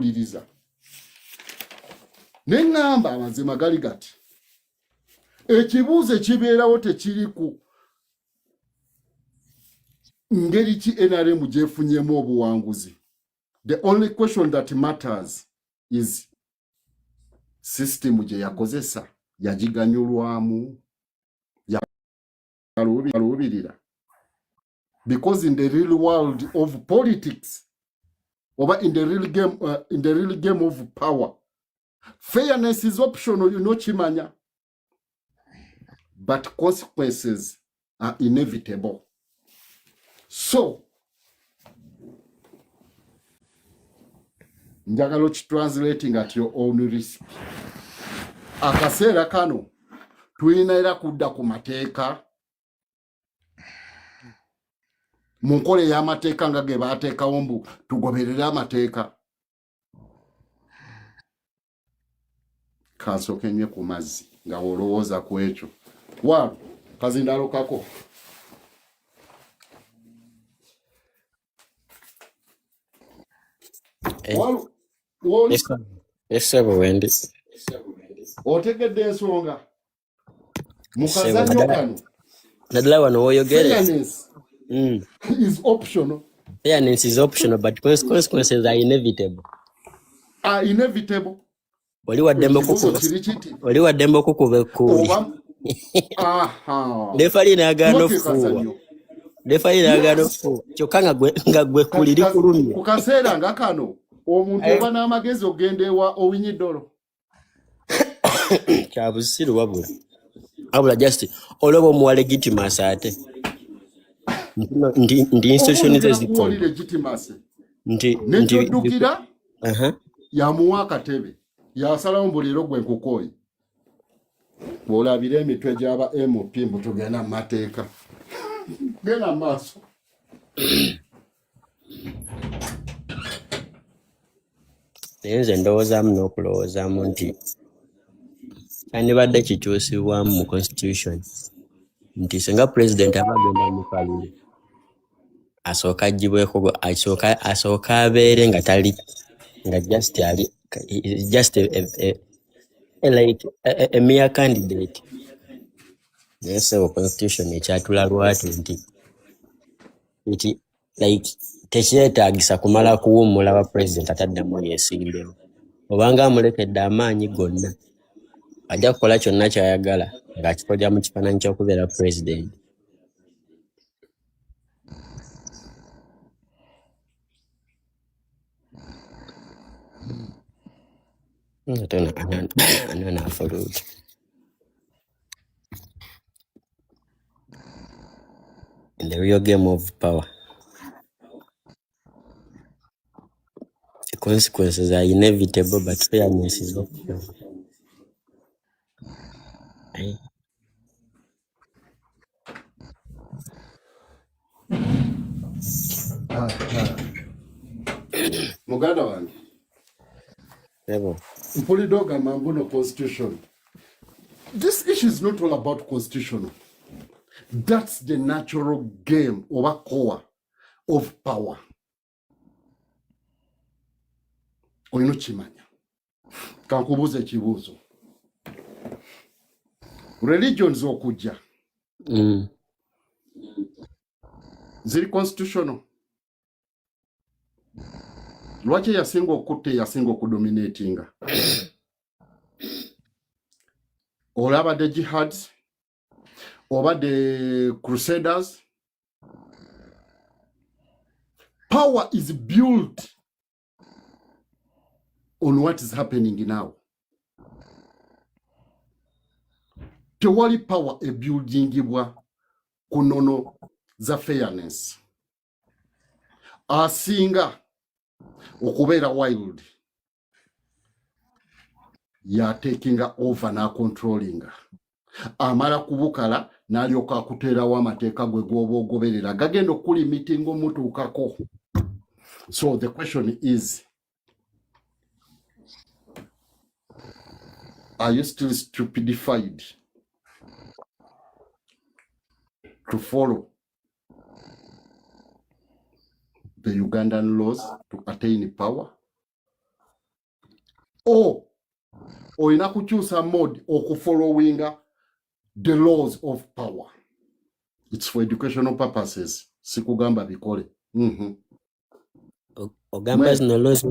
mpuliriza ne ngamba amazima gali gati ekibuuzo ekibeerawo tekiri ku ngeri ki NRM gyefunyemu obuwanguzi. The only question that matters is system gye yakozesa yagiganyulwamu yaluubirira. Because in the real world of politics, or in the real game of power, fairness is optional, you know, chimanya, but consequences are inevitable. So, njagala translating at your own risk. Akaseera kano tulina era kudda ku mateeka mu nkole y'amateeka nga ge baateekawo mbu tugoberere amateeka. Kansooke nywe ku mazzi nga olowooza ku ekyo. Wano kazindalukako. Wendi. Otegedde ensonga mukazannyo kano naddala wano w'oyogere fairness is optional. Fairness is optional, but consequences are inevitable. Are inevitable. Oli waddembe okukuba ekkuuli. Lefali n'agaana okufuuwa. Kyokka nga gwe ekkuli likulumye. Ku kaseera nga kano omuntu oba n'amagezi ogenda ewa owinyiddolo. Kya busiru wabula just olwoba omuwa legitimacy ate ndi institution ezikole nekyojjukira yamuwa akatebe yasalawo mbu leero gwe nkukooyi bw'olabira emitwe gy'aba MP mbu tugenda mu mateeka genda mu maaso. Naye nze ndowoozaamu n'okulowoozaamu nti kandibadde kikyusibwamu mu constitution nti singa president aba agenda mu kalulu asooka agibweko asooka abeere nga tali nga just like a mere candidate. Naye sebo constitution ekyatula lwatu nti like tekyetaagisa kumala kuwummula ba president ataddamu yeesimbyewo obanga amulekedde amaanyi gonna ajja kukola kyonna ky'ayagala ng'akikolera mu kifaananyi ky'okubeera president. Anona afuluuti. In the real game of power, the consequences are inevitable, but fairness is optional. Muganda wange mpulidde ogamba mbuno constitution. This issue is not all about constitutional. That's the natural game or core of power. Oyino kimanya. Kankubuuza ekibuuzo. Religions okujja. Ziri constitutional. Lwaki yasinga okutta yasinga okudominatinga? Olaba the jihads, oba the crusaders. Power is built on what is happening now. Tewali power ebuildingibwa kunono za fairness. Asinga okubeera wild ya taking over na controlling amala kubukala n'alyoka akuteerawo amateeka gwe gwoba ogoberera gagenda okulimitinga omutuukako. So the question is, are you still stupidified to follow the Ugandan laws to attain power? oyina kukyusa mode okufollowinga the laws of power. It's for educational purposes. Sikugamba bikole. Ogamba zino laws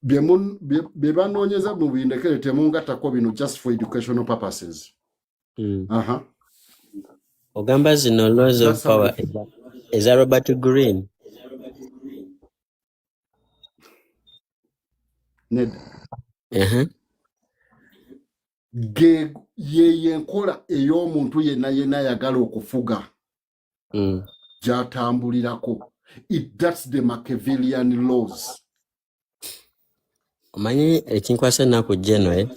byebanonyeza mu bindekere temungatako bino just for educational purposes. Ogamba zino laws of power is a Robert Greene. Ned. Ye nkola ey'omuntu yenna yagala okufuga. Gyatambulirako. That's the Machiavellian laws. Omanyi ekinkwasa ennaku jeno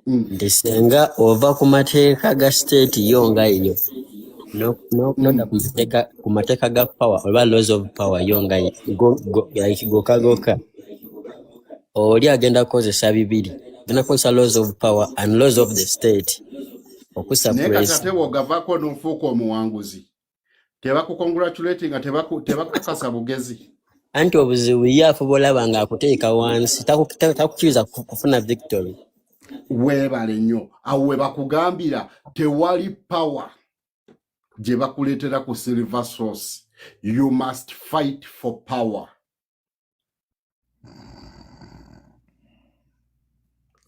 nti senga ova ku mateeka ga state yo nga eyo noda ku mateeka ga power oba laws of power yo nga gokagoka oli agenda kukozesa bibiri, agenda kukozesa laws of power and laws of the state naye kate wogavaako n'ofuuka omuwanguzi tebakukongratulating nga tebakukakasa bugezi. Anti obuzibu ye afuba olaba nga akuteeka wansi takukiriza kufuna victory. Weebale nnyo awo we bakugambira tewali power gye bakuleetera ku silver source. You must fight for power.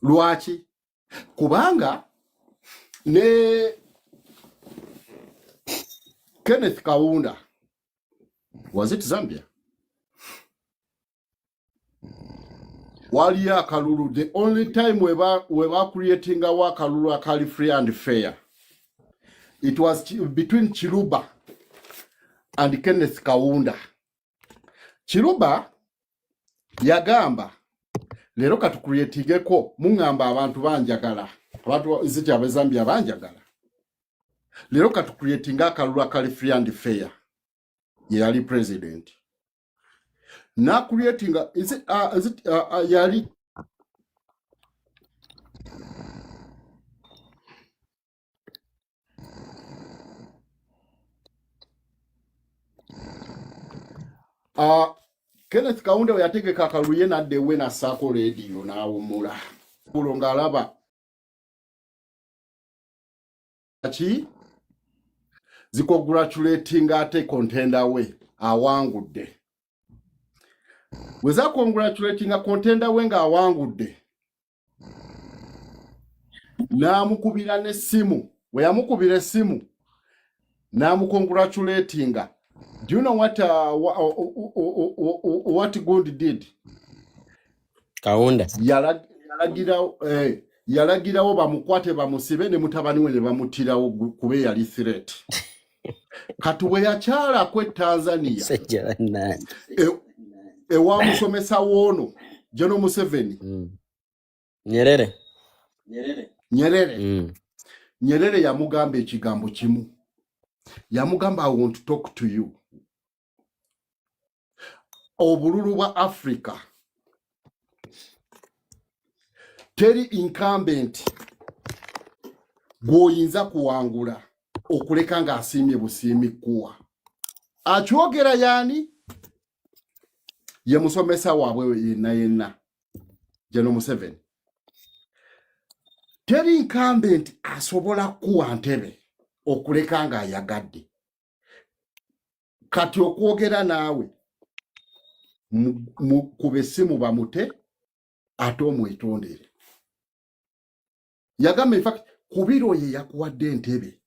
Lwaki? Kubanga ne Kenneth Kaunda, was it Zambia? Waliya akalulu, the only time we were creating our akalulu akali free and fair, it was between Chiluba and Kenneth Kaunda. Chiluba yagamba lero katucreatingeko mungamba abantu banjagala, abantu iziti abezambia banjagala, lero katucreatinga akalulu akali free and fair. Yali president na creating yali Kenneth Kaunda yategeka akalulu ye nadde we na Sako radio n'awumula kulonga alaba achi zikongratulating ate contender we awangudde. Weza congratulating a contender we nga awangudde. Namukubira n'essimu, we yamukubira essimu namukongratulating. Do you know what good did? Kaunda yalagirawo bamukwate bamusibe ne mutabani we ne bamutirawo kube yali threat. Kati we yakyala kwe Tanzania ewa musomesa wono Jono Museveni Nyerere Nyerere yamugamba ekigambo kimu. Yamugamba, I want to talk to you. Obululu bwa Africa teri incumbent gwoyinza kuwangula okuleka nga asiimye busiimi kuwa. Akyogera yani? Ye musomesa waabwe yenna Jono Museveni. Teri incumbent asobola kuwa ntebe okuleka nga ayagadde. Kati okwogera naawe kubesimu bamute ate omwetondere. Yagamba in fact kubiro ye yakuwadde entebe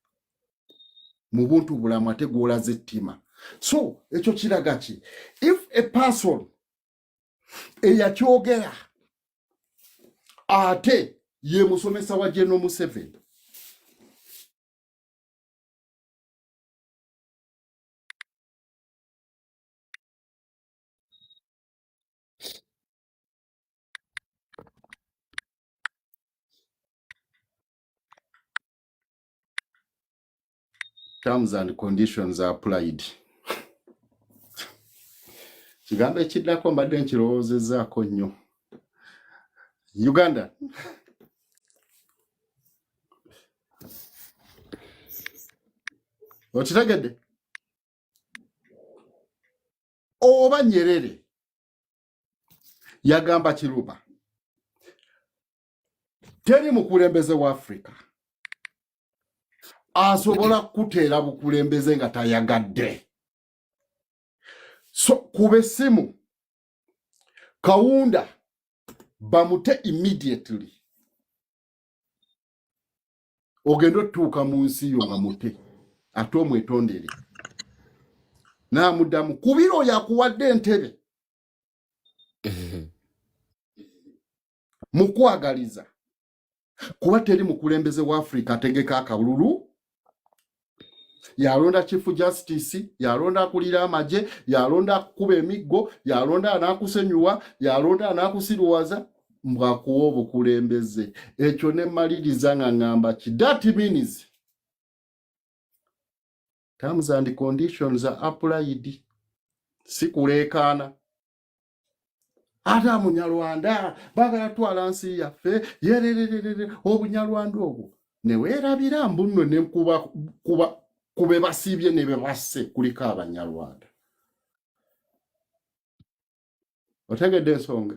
mu buntu bulamu ate gwolaze ettima. So ekyo kiraga ki? If a person eyakyogera ate ye musomesa wa Jono Museveni, terms and conditions are applied. Kigambo ekiddako mbadde nkirowoozezaako nnyo. Uganda. Okitegedde? Oba Nyerere yagamba Kiruba teri mukulembeze wa Africa asobola kuteera bukulembeze nga tayagadde. So kube simu Kaunda bamute immediately ogendo tuuka mu nsi yo nga mute ate omwetondere n'amuddamu kubiro yakuwadde entebe mukwagaliza kuba teri mukulembeze wa Africa ategeka akabululu yalonda Chief Justice yalonda akulira Amezze yalonda akuba emiggo yalonda anakusenyuwa yalonda anakusiruwaza mbwakuwa obukulembeze ekyo ne maliriza nga ngamba ki that means terms and conditions are applied sikulekana ata munyalwanda bagala twala nsi yaffe yerererere obunyalwanda obwo ne weerabira mbunno ne kuba kube basibye ne bebasse kuliko abanyalwanda otegedde ensonga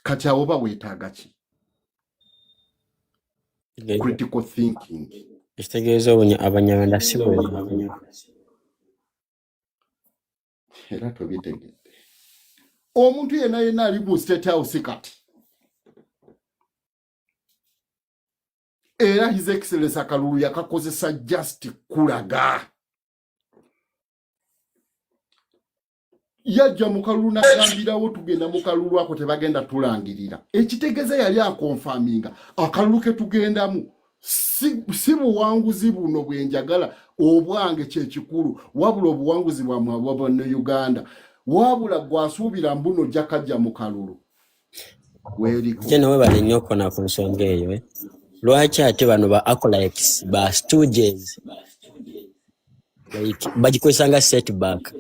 kati awo ba weetaaga ki critical thinking ekitegeeza abanyarwanda si bwe era tobitegedde omuntu yenna ali mu State House kati era His Excellency Akalulu yakakozesa just kulaga yajja mu kalulu n'agambirawo tugenda mu kalulu ako tebagenda tulangirira ekitegeeza yali akonfaminga akalulu ke tugendamu si buwanguzi buno bwenjagala obwange kyekikulu wabula obuwanguzi bwa Uganda wabula gwasuubira mbuno jakajja mu kalulu weeriko kye nawe bali nnyo okona ku nsonga eyo lwaki ate bano ba acolytes ba stooges bagikozesa nga setback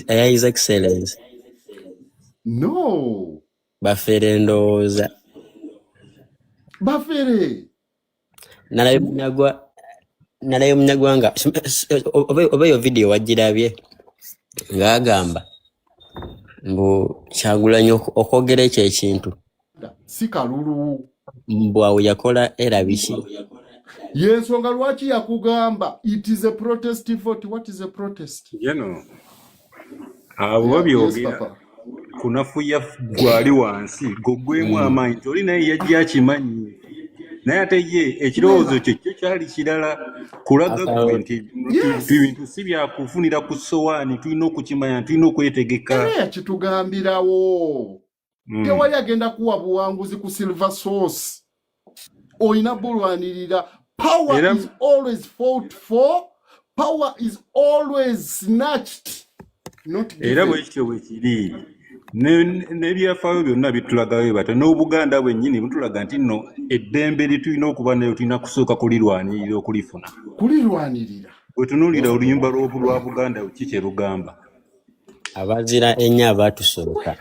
ya His Excellency no bafere ndowooza bafere nalayo munyagwa nga oba eyo video wagirabye ng'agamba mbu Kyagulanyi okwogera ekyo ekintu si kalulu mbwawe yakola era biki yensonga lwaki yakugamba it is a protest vote. What is a protest? Abo byogera kunafuya gwali wansi gogwemu amaanyi toli naye yajja akimanyi naye ate ye ekirowoozo kye kyali kirala kulaga nti ebintu si byakufunira ku sowaani tulina okukimanya tulina okwetegeka kitugambirawo tewali agenda kuwa buwanguzi ku silver source oyina bulwanirira power is always fought for power is always snatched not given. Era bwekityo bwe kiri n'ebyafaayo byonna bitulagayo bata n'Obuganda bwennyini butulaga nti nno eddembe litulina okuba nayo tulina kusooka kulirwanirira okulifuna bwe tunuulira oluyimba lwa Buganda ki kye lugamba abazira ennyo abaatusooka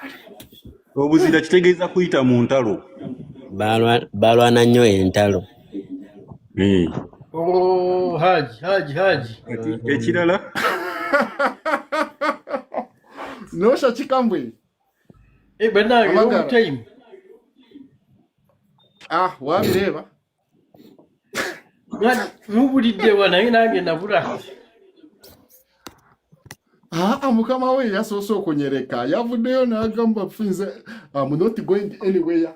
obuzira kitegeeza kuyita mu ntalo balwana nnyo entalo Haji ekirala nosha kikambwe banange long time wabireba mubulidde naye nange nabula mukama we yasoose okunyereka yavuddeyo n'agamba finze I'm not going anywhere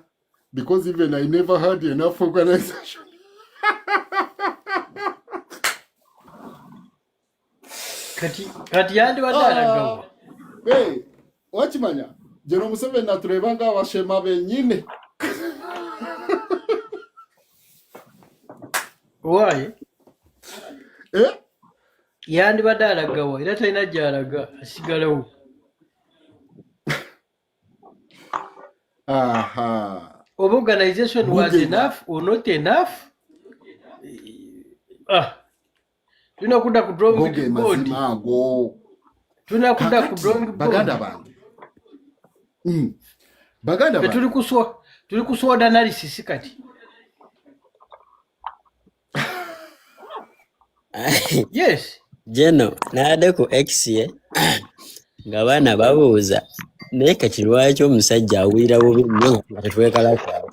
because even I never had enough organization. kati yandi wadalagawo wakimanya Jeno Museveni natuleba nga abashema bennyini Why? Yandi badalagawo era talina gy'alaga asigalawo. Organization was enough or not enough? Tuna kuda ku drawing board. Tuna kuda ku drawing board. Baganda bange. Baganda bange. Tuli kusword analysis kati. Yes. Jeno, naade ku X ye. Nga baana babuuza naye kati lwaki omusajja awulira bubi nnyo nga tetwekalako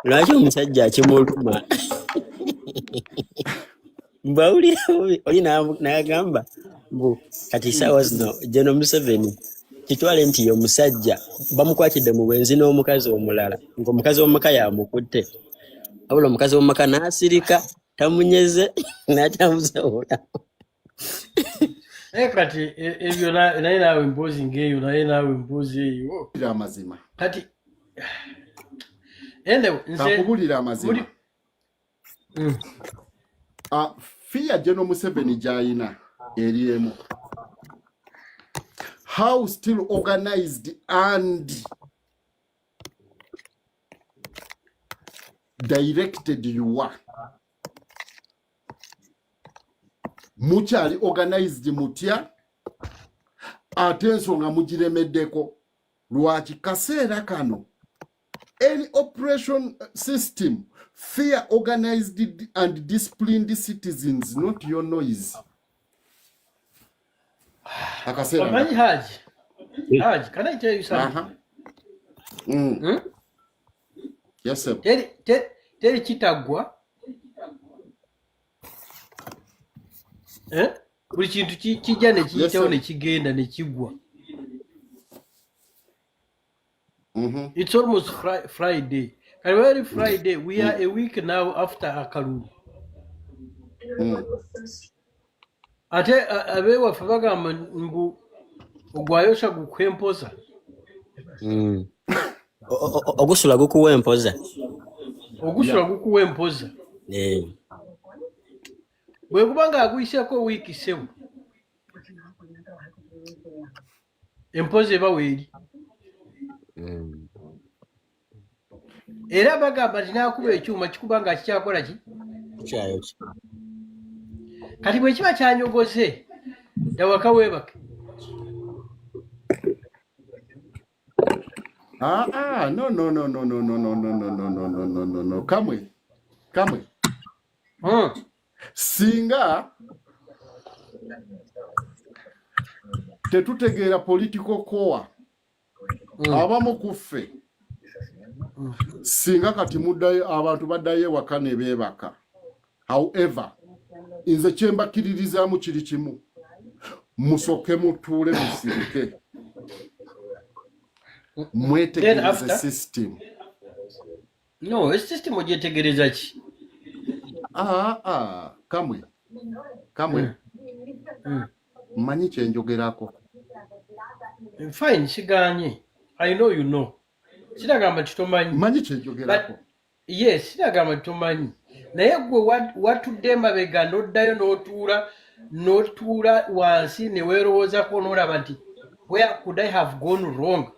lwaki omusajja akimuluma mbawulira bubi oli n'agamba mbu kati saawa zino General Museveni kitwale nti ye omusajja bamukwatidde mu bwenzi n'omukazi omulala ng'omukazi w'omumaka yamukutte wabula omukazi w'omumaka n'asirika tamunyeze n'atamusobola kati ebyo naye naawe emboozi ng'eyo naye naawe emboozi eyo amazima kati kakubulira amazima fiya General Museveni gy'ayina eri emu how still organized and directed you are mukyali organized mutya ate ensonga mugiremeddeko lwaki kaseera kano any operation system fear organized and disciplined citizens, not your noise. Haji, can I tell you something? Yes, sir. Teri kitagwa. Buli kintu kijja ne kiyitawo ne kigenda ne kigwa. It's almost Friday. Every Friday, we are a week now after Akalulu. Ate abewa fabagamba mbu ogwayosha gukwempoza. Ogusula gukuwempoza. Ogusula gukuwempoza. Bwe kubanga aguyiseko wiki sebu. Empoze baweri. Era bagamba tinakuba ekyuma kikubanga kikyakola ki? Kyayo. Kati bwe kiba kyanyogoze yawaka webake. No. Kamwe. Singa tetutegeera political core abamu kuffe singa kati muddayo abantu baddayo ewaka ne beebaka. However, nze kyembakiririzaamu kiri kimu musoke mutuule musirike mwetegereze system. No, system ogyetegereza ki? Kamwe mmanyi kyenjogerako. Fine, siganye. I know you know. Sinagamba kitomanyi. Mmanyi kyenjogerako. Yes, sinagamba kitomanyi. Naye gwe watudde emabega n'oddayo n'otuula wansi ne weerowoozako n'olaba nti where could I have gone wrong?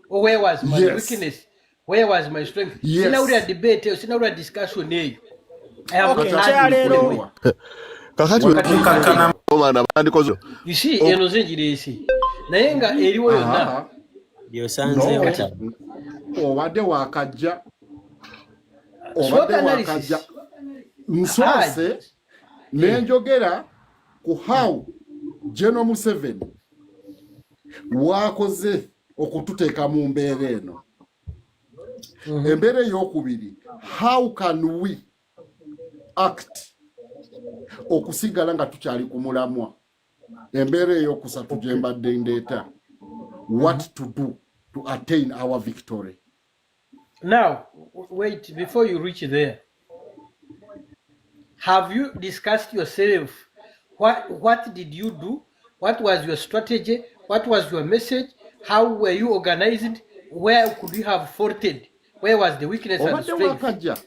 Or where was my weakness? Where was my strength? Yes. Sinawulira debate, sinawulira discussion eyo. You see, eno zenjireese. Naye nga eriwo yonna. Byosanze kati. Obadde wakajja. Nsoose nenjogera ku how General Museveni wakoze okututeeka mu mbeera eno. Embeera ey'okubiri, how can we act okusigala nga tukyali ku mulamwa. Embeera ey'okusatu gye mbadde ndeeta, what to do to attain our victory. Now, wait, before you reach there, have you discussed yourself? What did you do? What was your strategy? What was your message? How were you organized? Where could you have faulted? Where was the weakness and strength?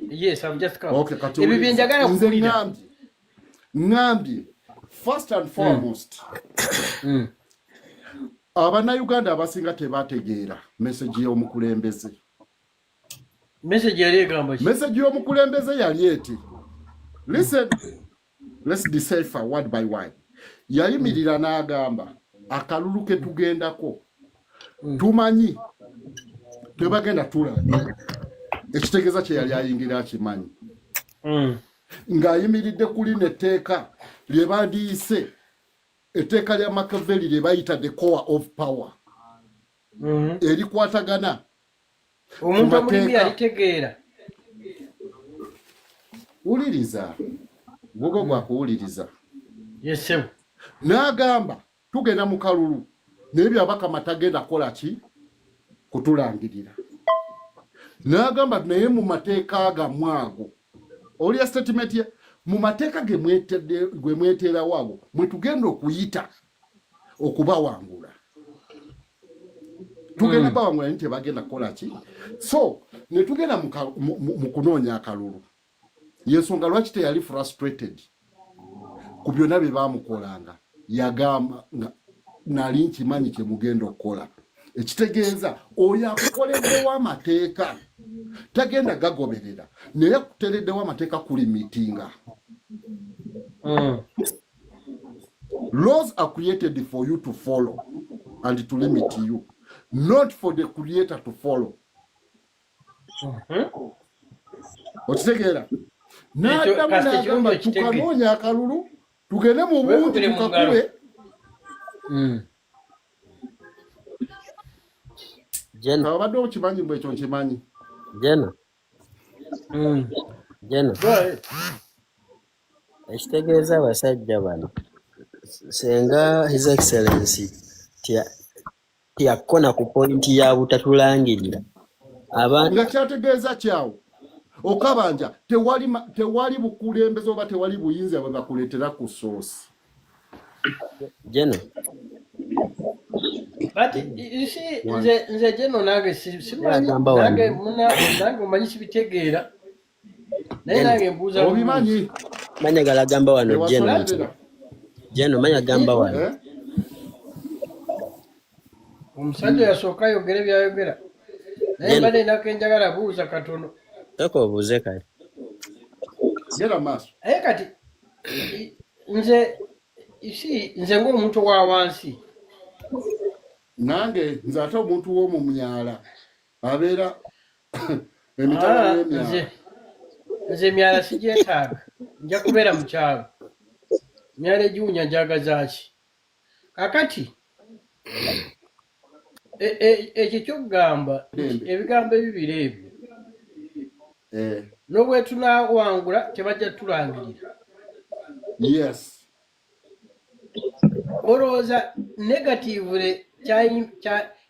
Yes, I'm just coming. Okay, Ngambi, first and foremost, Abannayuganda abasinga tebategeera message y'omukulembeze. Message yali egamba ki? Message y'omukulembeze yali eti, listen, let's decipher word by word. Yayimirira n'agamba akalulu ke tugendako tumanyi tebagenda tulaba. Ekitegeeza kye yali ayingira akimanyi. ng'ayimiridde kuli netteeka lye bandiise etteeka lya Machiavelli lye bayita the core of power erikwatagana omuntu omulimi alitegeera. Wuliriza bwogo gwakuwuliriza. Yesebu N'agamba tugenda mu kalulu naye byabakama tagenda kukola ki kutulangirira. N'agamba naye mu mateeka gammwe ago olya statement ye mu mateeka gwe mwetera waago mwe tugenda okuyita okubawangula. Tugenda bawangula nti bagenda kukola ki. So ne tugenda mu kunoonya akalulu. Yensonga lwaki teyali frustrated ku byonna bye baamukolanga. Yagamba nali nkimanyi kye mugenda okukola. Ekitegeeza oyo akukoleddewo amateeka tagenda gagoberera naye akutereddewo amateeka kulimitinga. Laws are created for you to follow and to limit you, not for the creator to follow. Okitegeera? N'addamu tukanoonya akalulu tugende mu buntu tukakube. Jeno. Abadde okimanyi mbwe ekyo nkimanyi. Jeno. Jeno. Ekitegeeza abasajja bano senga His Excellency tiyakona ku pointi ya butatulangirira. Nga kyategeeza kyawo okabanja tewali bukulembeze oba tewali buyinza bwe bakuleetera ku source. Jeno. But you see, nze Jeno nange nange omanyi kibitegeera naye nange mbuuza obimanyi manya galagamba wano Jeno manya gamba wano omusajja yasooka ayogere byayogera naye mbadde nako enjagala buuza katono. Tako obuuze kale. Gera maaso. Kati nze ng'omuntu wa wansi nange nze ate omuntu w'omu myala abeera emitala y'emyala. Nze emyala sigyetaaga nja kubeera mu kyalo. Emyala egiwunya njagazaaki kakati ekyo kyokugamba ebigambo ebibiri ebyo n'obwe tunaawangula tebajja tulangirira. Yes. Olowooza negatively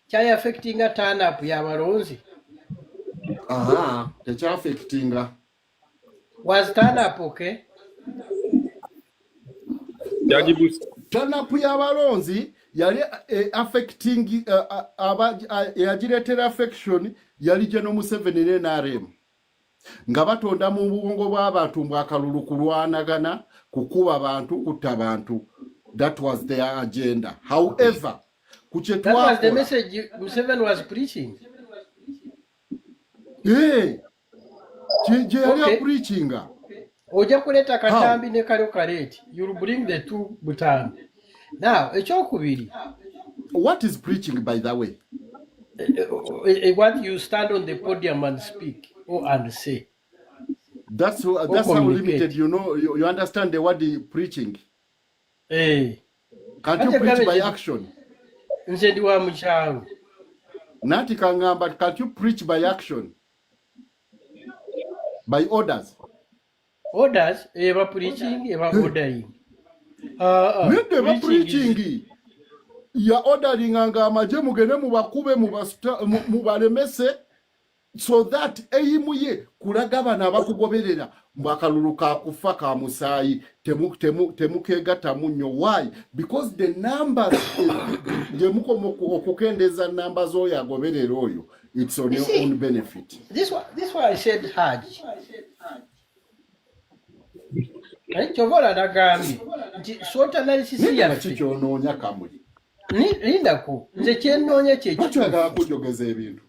kyali affectinga turn up y'abalonzi. Tekya affectinga. Was turn up okay? Turn up y'abalonzi yali affecting yagireetera affection yali General Museveni ne NRM nga batonda mu bwongo bw'abantu bw'akalulu kulwanagana kukuba abantu kutta abantu. That was their agenda. However, that was the message Museveni was preaching. Yali preaching. Oja kuleta katambi ne kalo kaleti. You'll bring the two butambi. Now, ekyokubiri. What is preaching, by the way? What you stand on the podium and speak and say. That's how limited you know. You understand the word preaching. Can't you preach by action? Nze ndi wa mukyalo. Nati kangamba, can't you preach by action? By orders. Orders, eba preaching, eba ordering. Eba preaching. Ya ordering anga amaje mugene mubakube mubalemese so that eyimuye kulaga bana abakugoberera mwakalulu ka kufa ka musaayi temukegata munyo. Why? Because the numbers jemuko okukendeza numbers oyo agoberera oyo, it's on your own benefit. This why I said Hajj. Chovola nagambi nti SWOT analysis ya kikyononya kamuli lindako nze kyennoonya kyekituufu. Bakyaga kujogeza ebintu.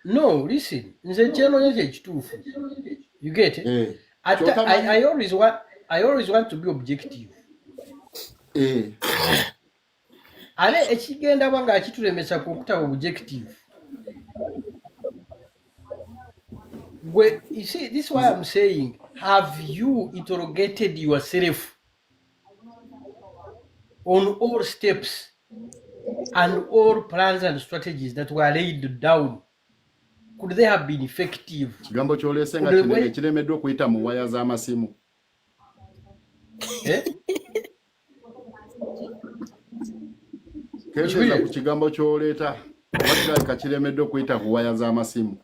No, listen. Nze kyennoonya kyekituufu. You get it? I always want to be objective. Ale ekigenda banga akitulemesa ku okutaba objective. You see, this is why I'm saying have you interrogated yourself on all steps and all plans and strategies that were laid down? Could they have been effective? Kigambo kyolese nga kinene kiremeddwa okuyita mu waya z'amasimu. Keteeza ku kigambo ky'oleeta oba kirabika kiremeddwa okuyita ku waya z'amasimu.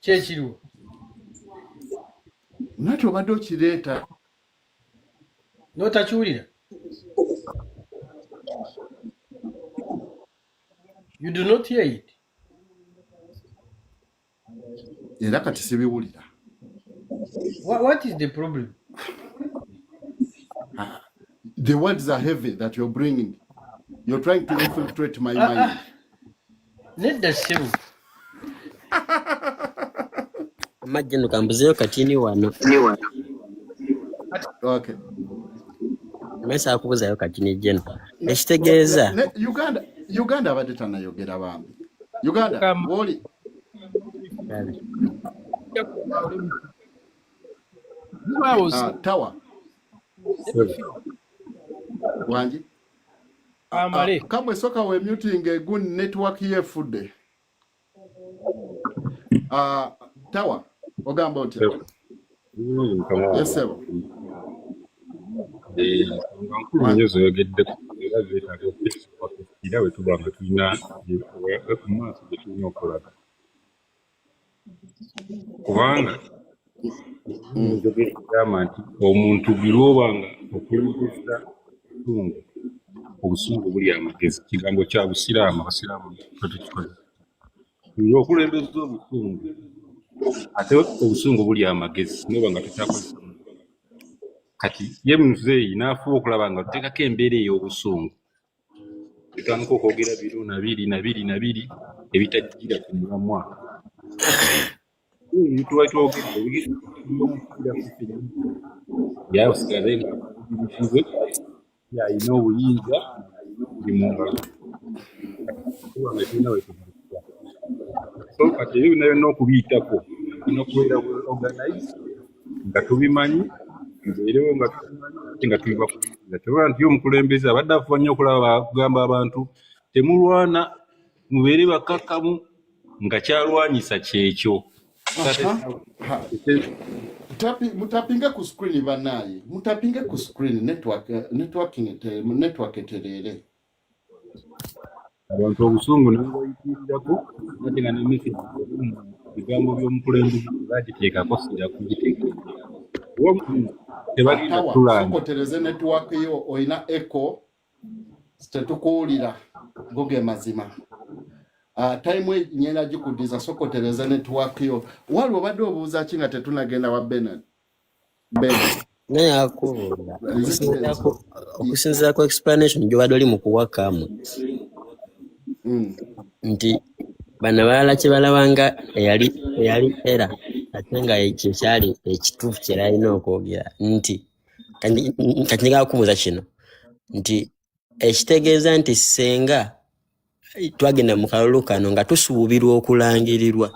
Kyekiriwo. Nati obadde okireeta. N'otakiwulira? You do not hear it. Era kati sibiwulira. What is the problem? The words are heavy that you're bringing. You're trying to infiltrate my mind. Nedda ssebo. Amajjeno kambuzeyo katini wano. Okay. Mesa akubuzayo katini jeno. Ekitegeeza. Uganda abadde tannayogera bambi. Uganda, woli. Tawa. Wanji. Kamwe soka we muting a good network here food. Tawa. Ogamba oti. Yes, sir. Balimwezo yogedde era zeetaaga era bwe tuba nga tulina ku maaso gye tulina okulaga kubanga gamba nti omuntu bilwoba nga okulumiriza busungu obusungu buli amagezi kigambo kya busiraamu abasiraamu tetukikoze okulembeza obusungu ate obusungu buli amagezi noba nga tukyakozesa kati ye muzeeyi n'afuba okulaba nga tuteekako embeera ey'obusungu tutandika okwogera biro na biri ebitajjira ku mulamwa tuba twogedde yasigale ngabirikize yalina obuyinza buli mu ngalo kuba nga tulina wetubuuka so kati ebyo byonna byonna okubiyitako tulina okubeera organize nga tubimanyi nzeerewo nga tuliba nga nti omukulembeze abadde afuba nnyo okulaba kugamba abantu temulwana mubeere bakakkamu nga kyalwanyisa kyekyo. Mutapinga ku screen banaye mutapinga ku screen network eterere abantu obusungu nebayitirirako ate nga nemesi bigambo by'omukulembeze bagiteekako sira kugiteeka sokotereze network yo oyina echo tetukuwulira goge mazima time nyenda gikudiza sokotereze network yo waliwo badde obuuza ki nga tetunagenda wa Bernard naye akubuuza okusinziira ku explanation gy'obadde oli mu kuwakamu nti bano balala kye balabanga eyali era ate nga ekyo kyali ekituufu kye yalina okwogera nti kati njagala kubuuza kino nti ekitegeeza nti senga twagenda mu kalulu kano nga tusuubirwa okulangirirwa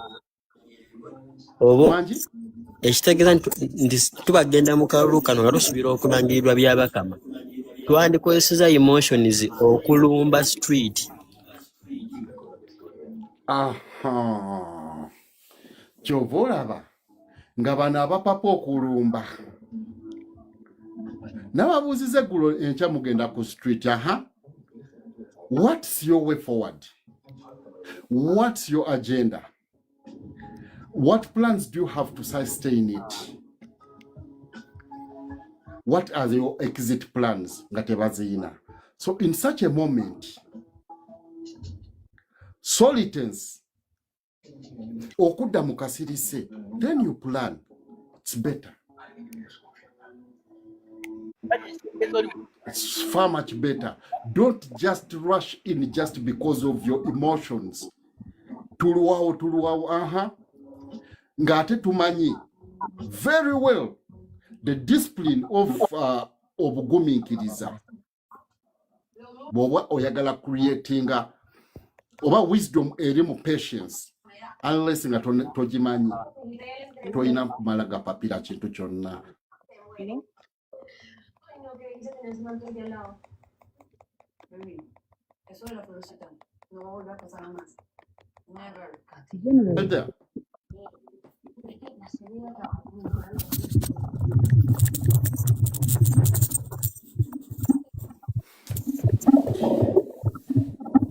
oba ekitegeeza nti tubagenda mu kalulu kano nga tusuubirwa okulangirirwa byabakama twandikozeseza emotions okulumba street. Kyova olaba nga bano abapapa okulumba nababuuziza eggulo enkya mugenda ku street. What's your way forward? What's your agenda? What plans do you have to sustain it? What are your exit plans? So in such a moment, solitance okudda mukasirise, then you plan. It's better. It's far much better. Don't just rush in just because of your emotions. Tuluwawo. Ngate tumanyi very well the discipline of obugumiikiriza. Bw'oba oyagala creatinga oba wisdom eri mu patience unless nga togimanyi toyina kumala gapapira kintu kyonna.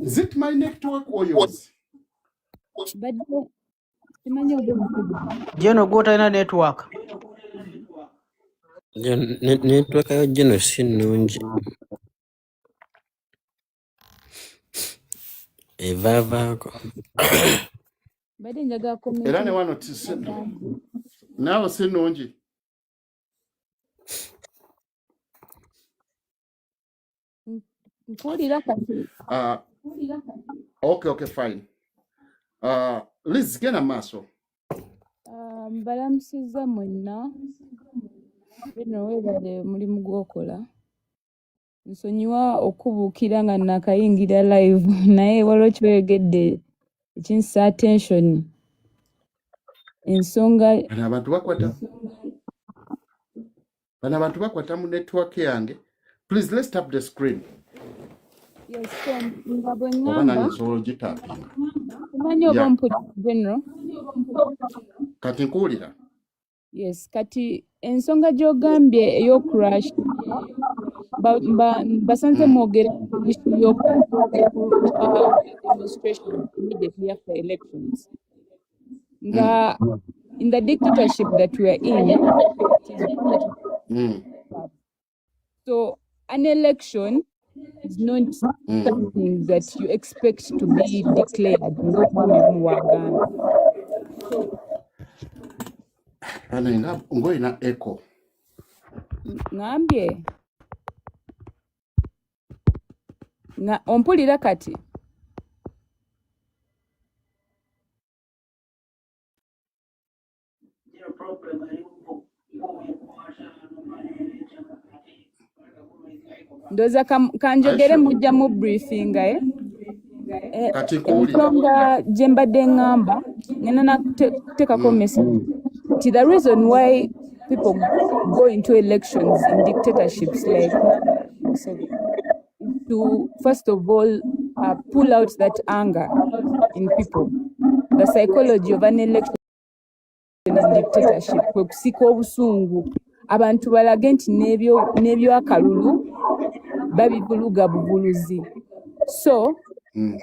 Is it my network or yours? Jeno go talina network. Network yo gino si nnungi. Evavaako. Era ne wano naawe si nnungi. Okay, fine. Liz, gena maaso. Mbalamusiza mwenna. Bino weebale mulimu gw'okola. Nsonyiwa okubuukira nga nakayingira live naye waliwo kiwegedde ekinsa attention. Ensonga bano abantu bakwata mu network yange. Please, let's tap the screen. Yes, so nga bwe Oba nange ngamba nsobola ogitapinga. omanyi oba mpulira general. Kati nkuwulira. Yes, kati ensonga gy'ogambye ey'okurash basanze mwogera issue demonstration immediately after elections. Nga in the dictatorship that we are in, it is one that so an election is not something that you expect to be declared. Ngoyina echo. Ngambye ompulira kati. Ndoza kanjogere mujja mu briefing ensonga gye mbadde ngamba ngenda nakuteekako message nti the reason why people go into elections in dictatorships like to first of all pull out that anger in people. The psychology of an election in dictatorship kwe kusika obusungu abantu balage nti n'ebyo akalulu babibuluga bubuluzi. So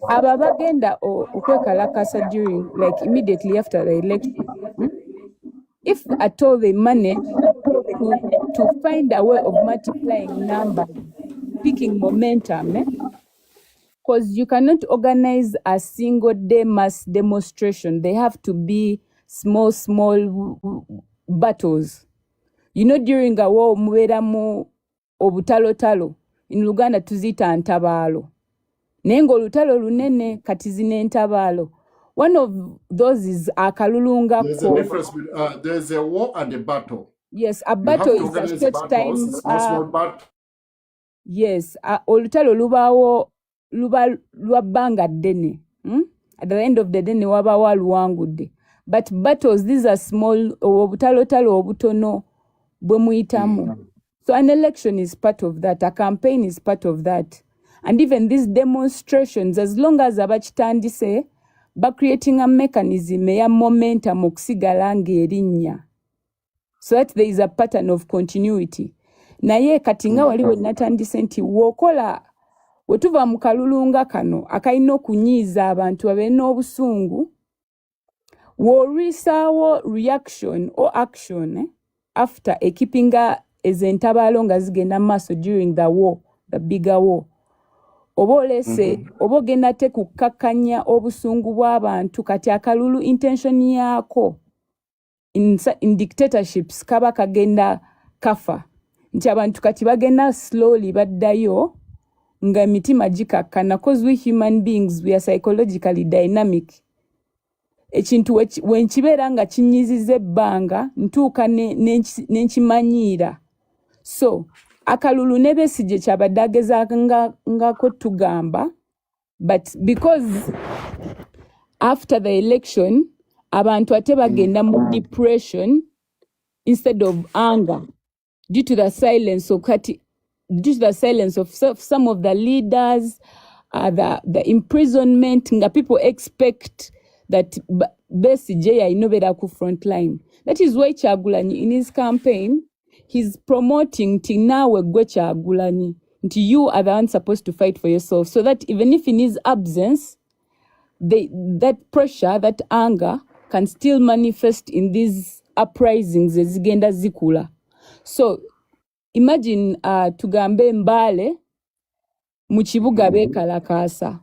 aba bagenda okwekalakasa during like immediately after the election, if at all they manage to find a way of multiplying numbers, picking momentum, because you cannot organize a single day mass demonstration. They have to be small battles. You know, during a war mubeeramu obutalo in Luganda tuzita ntabaalo. Nengo olutalo lunene kati zine ntabaalo. One of those is akalulunga. There's a difference. There's a war and a battle. Yes, a battle is a short time. Small battle. Yes, olutalo lubawo lwa bbanga ddene. At the end of the day ne wabawo aluwangudde. But battles, these are small, obutalo obutono bwe muyitamu. So an election is part of that. A campaign is part of that. And even these demonstrations, as long as abakitandise, ba creating a mechanism eya momentum okusigala ng'erinnya, so that there is a pattern of continuity. Naye kati nga wali we natandise nti w'okola wetuva mu kalulunga kano akalina okunyiiza abantu babeere n'obusungu, w'orisaawo reaction or action after ekipinga ezentabaalo nga zigenda maaso during the war, the bigger war. Oba olese oba ogenda te kukakkanya obusungu bw'abantu kati akalulu intention yaako in dictatorships kaba kagenda kafa nti abantu kati bagenda slowly baddayo nga emitima gikakkana, because we human beings we are psychologically dynamic. Ekintu wenkibeera nga kinyiziza ebbanga ntuuka nenkimanyiira. So akalulu ne Besigye kyabadde agezaako tugamba, but because after the election abantu ate bagenda mu depression instead of anger due to the silence of some of the leaders, the imprisonment nga people expect that Besigye inobera ku front line. That is why Kyagulanyi in his campaign he's promoting tinawe gwe Kyagulanyi nti you are the one supposed to fight for yourself, so that even if in his absence that pressure, that anger can still manifest in these uprisings ezigenda zikula. So imagine tugambe Mbale mu kibuga beekalakaasa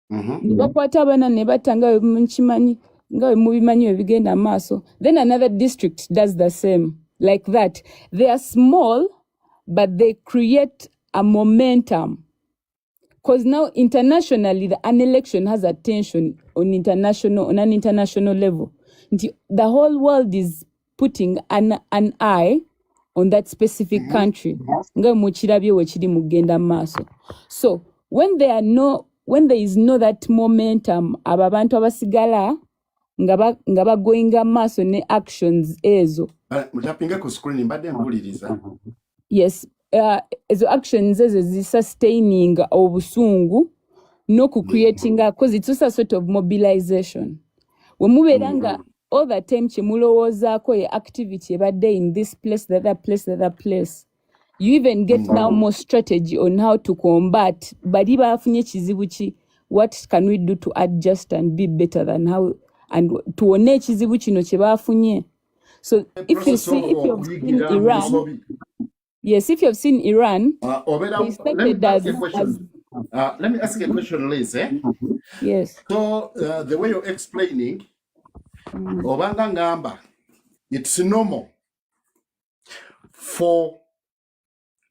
ne bakwata abaana ne batta nga bwe mubimanyi ebigenda maaso, then another district does the same like that. They are small but they create a momentum, because now internationally an election has attention on an international level. The whole world is putting an eye on that specific country. So when there is no that momentum, abantu abasigala nga bagoinga maaso ne actions ezo. Mutapinga ku screen mbadde mpuliriza. Yes, ezo actions ezo sustaining obusungu no ku creating, because it's also a sort of mobilization. When muberanga all the time chemulowoozaako ye activity ebadde in this place, the other place, you even get now more strategy on how to combat. Bali bafunye kizibu ki, what can we do to adjust and be better than how, and tuone ekizibu kino kye bafunye. So if you've seen Iran, yes, if you've seen Iran, let me ask a question, Liz. Yes. So the way you're explaining, obanga ngamba, it's normal for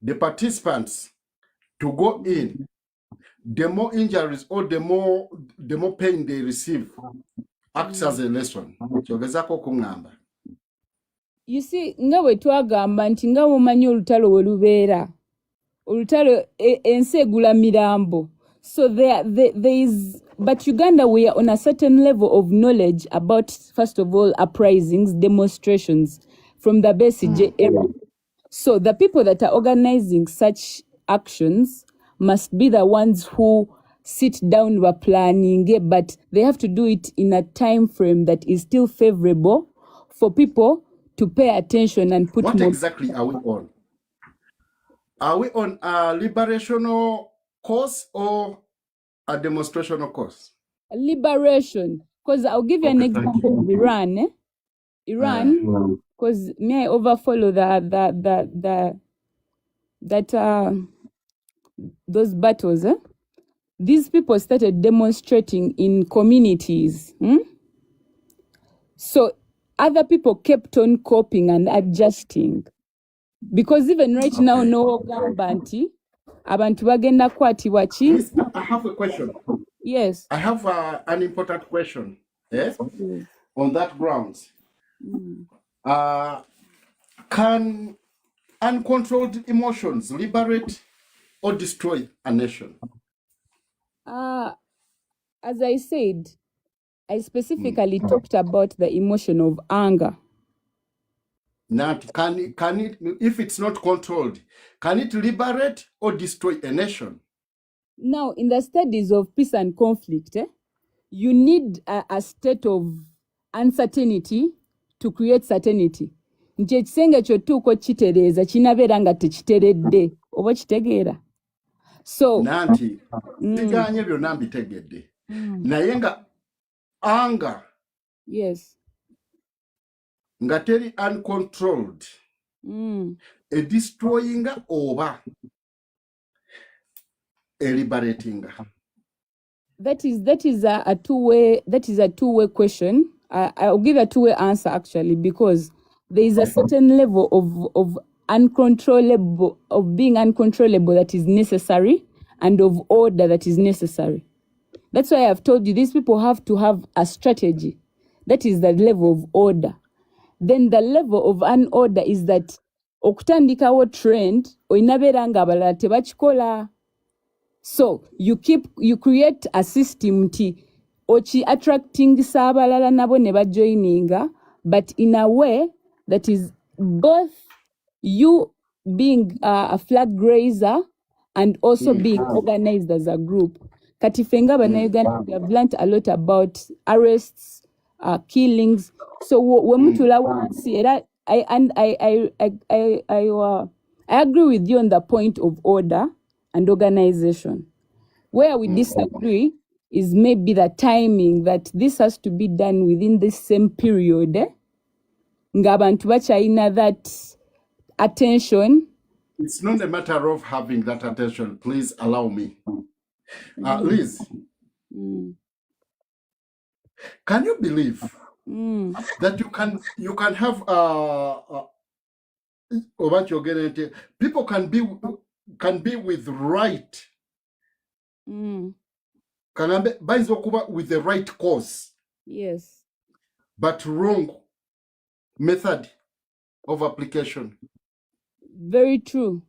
the participants to go in. The more injuries or the more pain they receive acts as a lesson. You see, nga bwe twagamba nti nga mumanyi olutalo we lubeera. Olutalo ensi egula mirambo. So there is, but Uganda, we are on a certain level of knowledge about, first of all, uprisings, demonstrations from the Besigye era. So the people that are organizing such actions must be the ones who sit down with planning, but they have to do it in a time frame that is still favorable for people to pay attention and put. What exactly are we on? Are we on a liberational course or a demonstrational course? Liberation, because I'll give you an example of Iran. Iran, because may I overfollow those battles. These people started demonstrating in communities. So other people kept on coping and adjusting. Because even right now, no Gambanti, abantu bagenda kwatibwa ki. I have a question. Yes. I have an important question. Yes. On that grounds. Can uncontrolled emotions liberate or destroy a nation? As I said, I specifically talked about the emotion of anger. Not can it, if it's not controlled, can it liberate or destroy a nation? Now, in the studies of peace and conflict, you need a state of uncertainty to create certainty. Nti ekisenge kyotuuko kitereeza kinabeera nga tekiteredde oba kitegeera. So nanti siganye byonna mbitegedde naye nga anger, yes, nga teri uncontrolled, a destroying oba a liberating. That is a two-way question. I'll give a two-way answer actually, because there is a certain level of uncontrollable, of being uncontrollable that is necessary, and of order that is necessary. That's why I've told you these people have to have a strategy. That is the level of order. Then the level of unorder is that okutandikawo trend oinabeera nga abalala tebakikola. So you create a system nti ochi attracting abalala nabo ne bajoininga, but in a way that is both you being a flag raiser and also being organized as a group. Kati fenga Uganda, we have learned a lot about arrests, killings. So when mutula wansi era I agree with you on the point of order and organization. Where we disagree is maybe the timing, that this has to be done within this same period. Ngabantu bachayina that attention. It's not a matter of having that attention. Please allow me. Liz, can you believe that you can have people can be with right with the right cause, yes, but wrong method of application. Very true.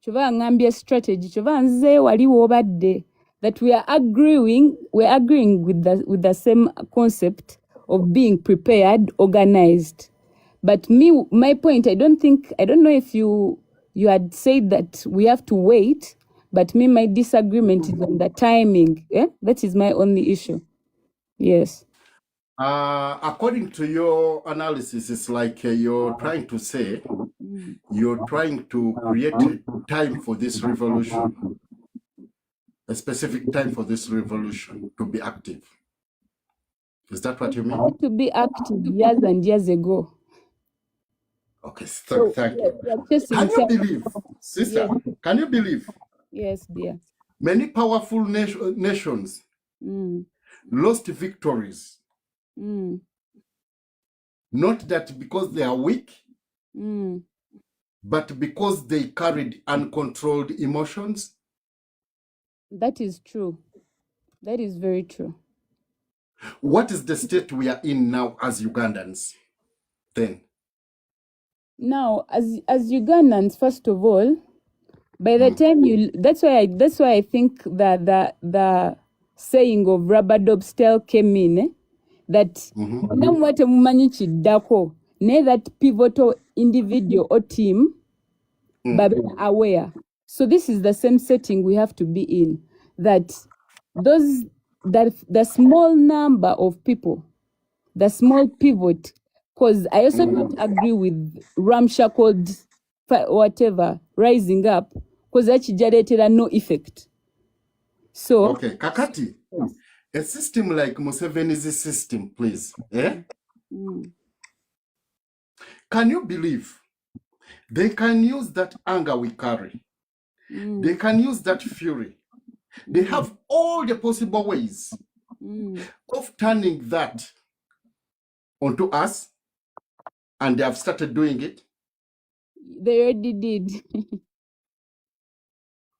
Chova ngambia strategy. Chova nze waliwo obadde that we're agreeing with the same concept of being prepared, organized. But my point, I don't know if you had said that we have to wait, but my disagreement is on the timing. That is my only issue. Yes. According to your analysis, it's like you're trying to say you're trying to create time for this revolution, a specific time for this revolution to be active. Is that what you mean? To be active years and years ago. Okay, thank you. Can you believe, sister? Yes. Can you believe? Yes, dear. Many powerful nations lost victories. Not that because they are weak, but because they carried uncontrolled emotions. That is true. That is very true. What is the state we are in now as Ugandans then? Now, as Ugandans, first of all, by the time that's why I think that the saying of rubber dub style came in, that that pivotal individual or team, but aware. So this is the same setting we have to be in, that the small number of people, the small pivot, because I also don't agree with ramshackled whatever rising up, because that generated no effect. So okay, Kakati, a system like Museveni's system, please. Can you believe they can use that anger we carry? They can use that fury. They have all the possible ways of turning that onto us, and they have started doing it. They already did.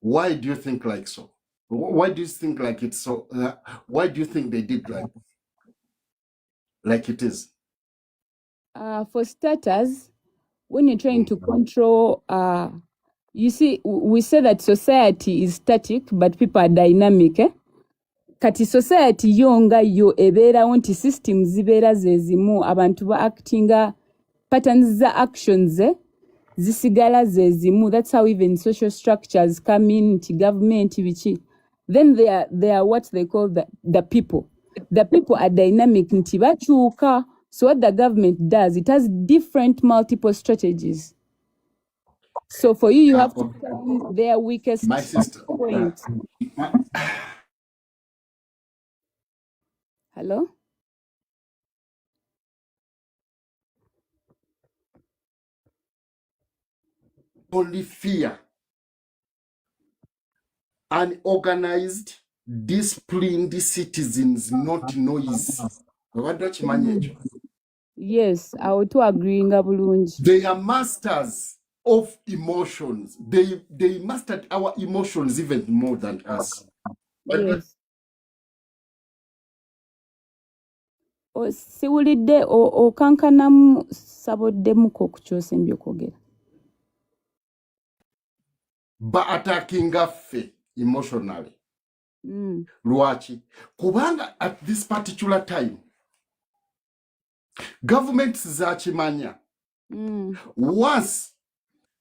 Why do you think like so? Why do you think like it's so? Why do you think they did like it is? For starters, when you're trying to control, you see, we say that society is static, but people are dynamic. Kati society yonga yo ebera wanti systems zibera zezimu, abantu ba actinga patterns za actions zisigala zezimu. That's how even social structures come in, government, bichi. Then they are what they call the people. The people are dynamic, ntibachuka. So what the government does, it has different multiple strategies. So for you have to find their weakest point. Hello? Only fear. Unorganized, disciplined citizens, not noise. Yes, I would agree. They are masters of emotions. They mastered our emotions even more than us. Yes. Siwulidde okankanamu saboddemu okukyusa ebyokwogera. But attacking us emotionally. Lwaki? Kubanga at this particular time governments zakimanya once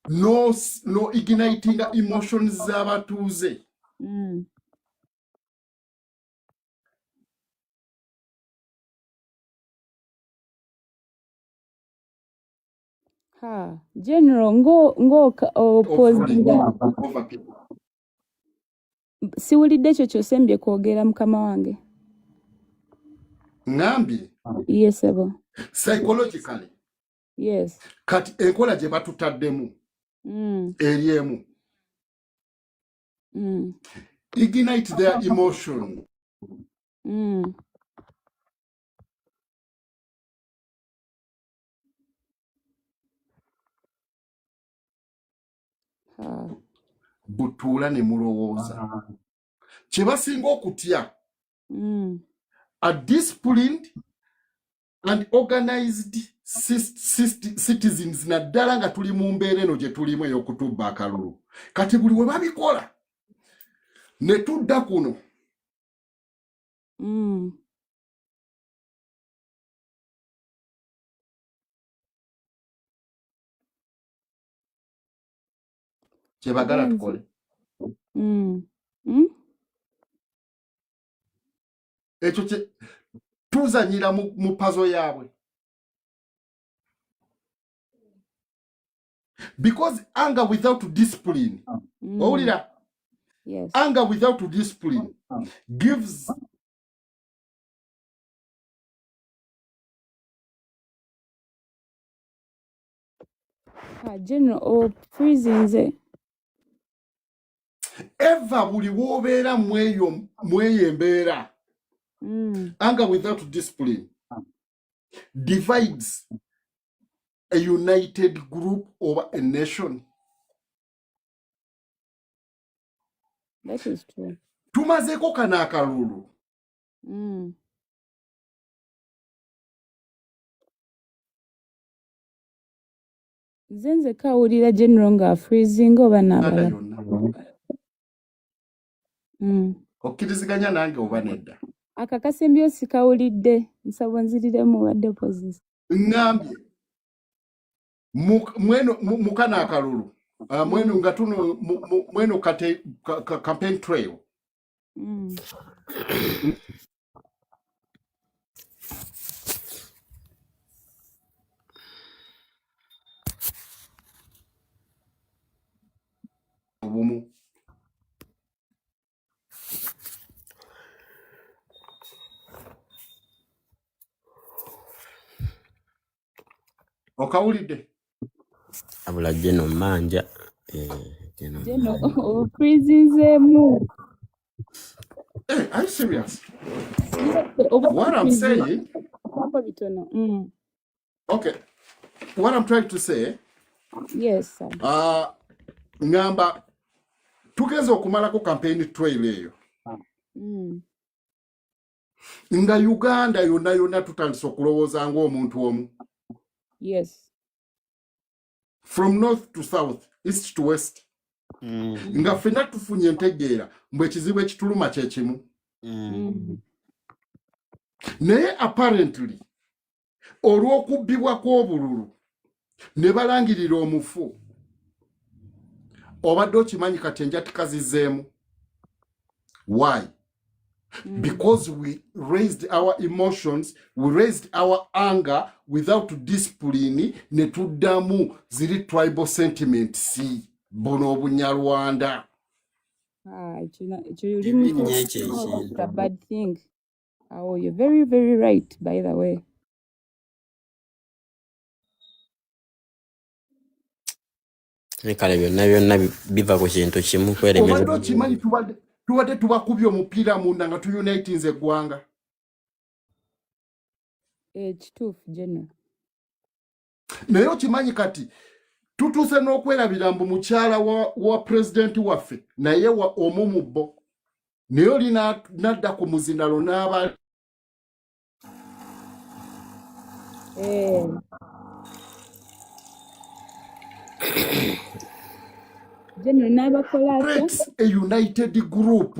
no igniting emotions z'abatuuze General ngo opposinga siwulidde ekyo ky'osembye kwogera mukama wange. Ngambye Yes ebo. psychologically Yes. kati enkola gye batutaddemu eri emu ignite their emotion butuula ne mulowooza kye basinga okutya a disciplined and organized citizens naddala nga tuli mu mbeera eno gye tulimu ey'okutubba akalulu kati buli we babikola ne tudda kuno kye bagala tukole ekyo kye tuzanyira mu pazo yaabwe because anger without discipline owulira anger without discipline gives General freezing eva buli w'obeera mweyo embeera anger without discipline divides a united group over a nation. That is true. Tumazeko kana akalulu. Zenze kawulira general nga freezing oba nabala. Okkiriziganya nange oba nedda. Akakasembyo sikawulidde nsabo nziriremu wa deposits. Ngambye mukana akalulu mweno nga tuno mweno campaign trail obumu okawulidde abula jeno manja jeno freezingzemu. Are you serious? What I'm saying okay, what I'm trying to say yes sir. Ngamba tugeze okumalako campaign trail eyo nga Uganda yonna tutandise okulowooza ng'omuntu omu. Yes. From north to south, east to west. Nga ffenna tufunye entegeera mbwe ekizibu ekituluma kye kimu. Naye apparently olw'okubbibwa kw'obululu ne balangirira omufu obadde okimanyi kati enjatika zizzeemu. Why? Because we raised our emotions, we raised our anger without discipline, ne tuddamu ziri tribal sentiments bono obunyarwanda. It's a bad thing. Oh, you're very, very right, by the way. Kale byonna biva ku kintu kimu kweremeza. Obadde okimanyi tubadde tubakubye omupiira munda nga tuyunitinze eggwanga. Kituufu general. Naye okimanyi kati tutuuse n'okwerabira mbu mukyala wa pulezidenti waffe naye omu bo naye oli nadda ku muzinalo n'aba general n'abakola a united group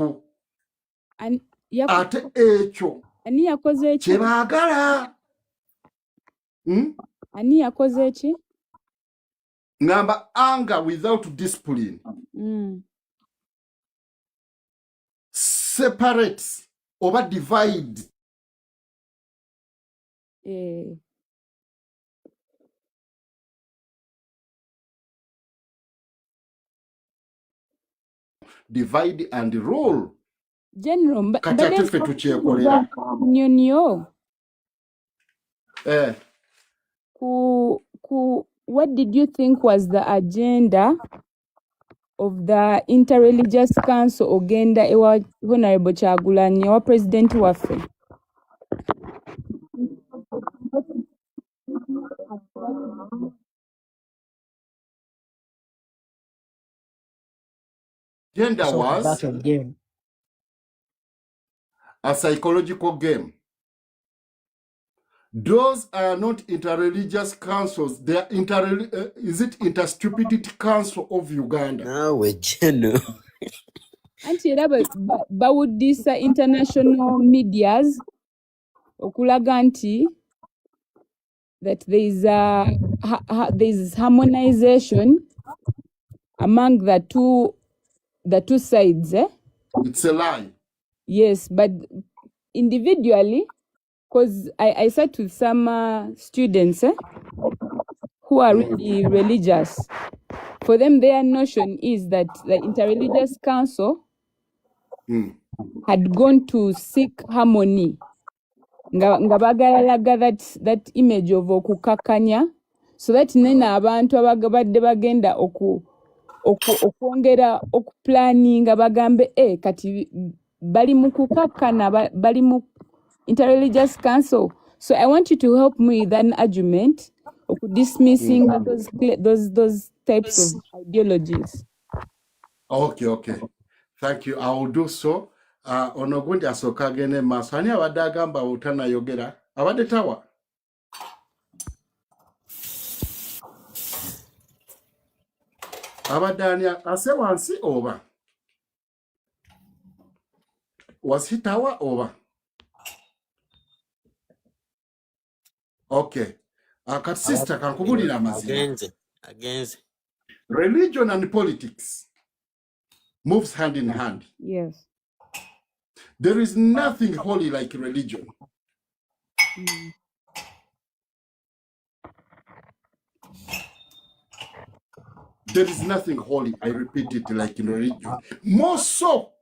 ate ekyo ani yakoze eki? kye baagala. Ani yakoze eki? Ngamba anger without discipline separates oba divide. Divide and rule. General, Kati ate ffe tukyekolera. Nyonyo. What did you think was the agenda of the Interreligious Council ogenda ewa Honorable Kyagulanyi wa President waffe? Agenda was a psychological game. Those are not interreligious councils. They are is it Interstupidity Council of Uganda? Nawe General. Anti era bawuddisa international medias okulaga nti that there is harmonization among the two sides. It's a lie. Yes, but individually, because I sat with some students who are really religious. For them, their notion is that the Interreligious Council had gone to seek harmony. Nga bagalaga that image of okukakanya, so that nena abantu abagabadde bagenda okwongera okuplanninga bagambe kati bali mu kukakana bali mu Interreligious Council. So I want you to help me with an argument of dismissing those types of ideologies. Okay. Thank you. I will do so. Onogundi asoka agende maaso. Ani abadde agamba otanayogera? Abadde tawa? Abadde ani ase wansi oba? Was he tawa oba? Okay. Kati sister kankubulira amazima. Against. Religion and politics moves hand in hand. Yes. There is nothing holy like religion. There is nothing holy, I repeat it, like in religion. More so,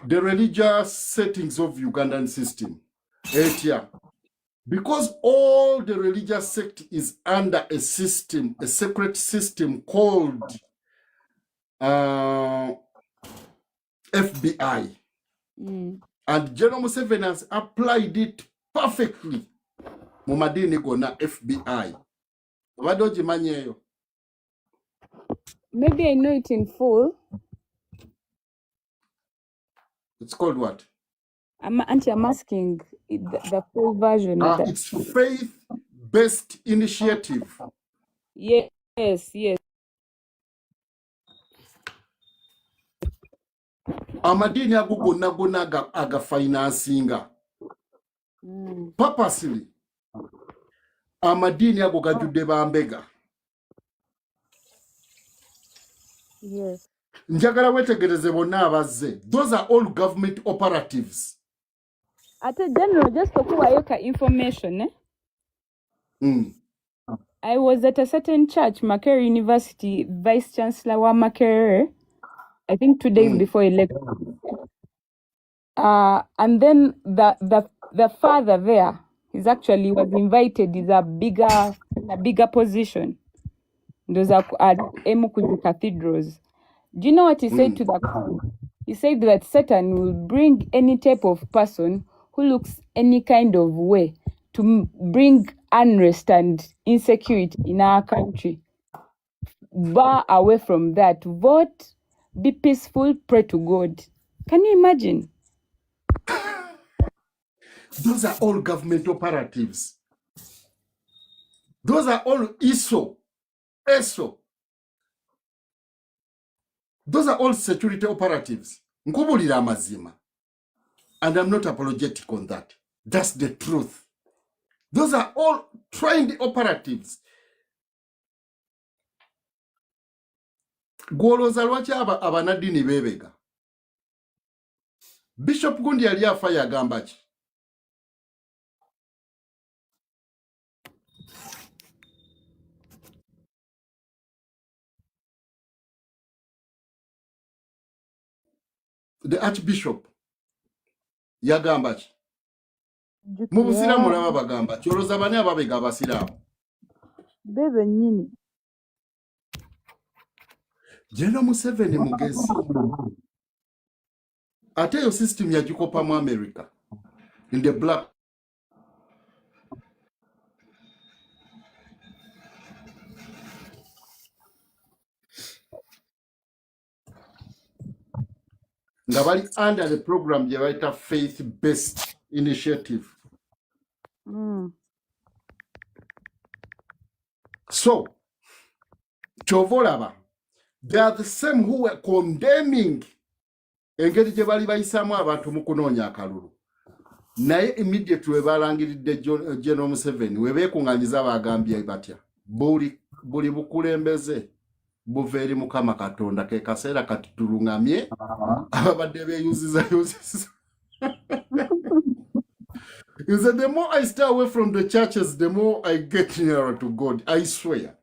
the religious settings of Ugandan system. Because all the religious sect is under a system, a secret system called FBI. And General Museveni has applied it perfectly. Mumadini gona FBI. Wadoji manyeyo. Maybe I know it in full. It's called what? I'm asking the full version of that. It's faith-based initiative. Yes. Amadini ago gonna aga financinga. Purposely. Amadini ago gajudde bambega. Yes. Njagala wetegereze bonna abazze. Those are all government operatives. Ate General, just okuwayo ka information. I was at a certain church, Makerere University, Vice Chancellor wa Makerere, I think 2 days before election. And then the father there, was invited, is a bigger position. Those are Emukuzi cathedrals. Do you know what he said to the crowd? He said that Satan will bring any type of person who looks any kind of way to bring unrest and insecurity in our country. Bar away from that. Vote, be peaceful, pray to God. Can you imagine? Those are all government operatives. Those are all ESO. Those are all security operatives. nkubulira amazima. And I'm not apologetic on that. That's the truth. Those are all trained operatives. Gwolooza lwaki abanadini beebega. Bishop Gundi yali afa yagamba ki? The Archbishop yagamba ki? Mu Busiraamu laba bagamba kyolooza bani ababega abasiraamu? Bebe nyini. General Museveni mugezi. Ate yo system yagikopa mu America. In the black. Nga bali under the program je bayita faith-based initiative. So, Chovolaba, they are the same who were condemning engeri gye bali bayisaamu abantu mu kunoonya akalulu. Naye immediately we balangiridde General Museveni we beekungaanyiza bagambye batya buli bukulembeze buva eri Mukama Katonda ke kaseera kati tulungamye ababadde beeyuziza. You said the more I stay away from the churches, the more I get nearer to God. I swear.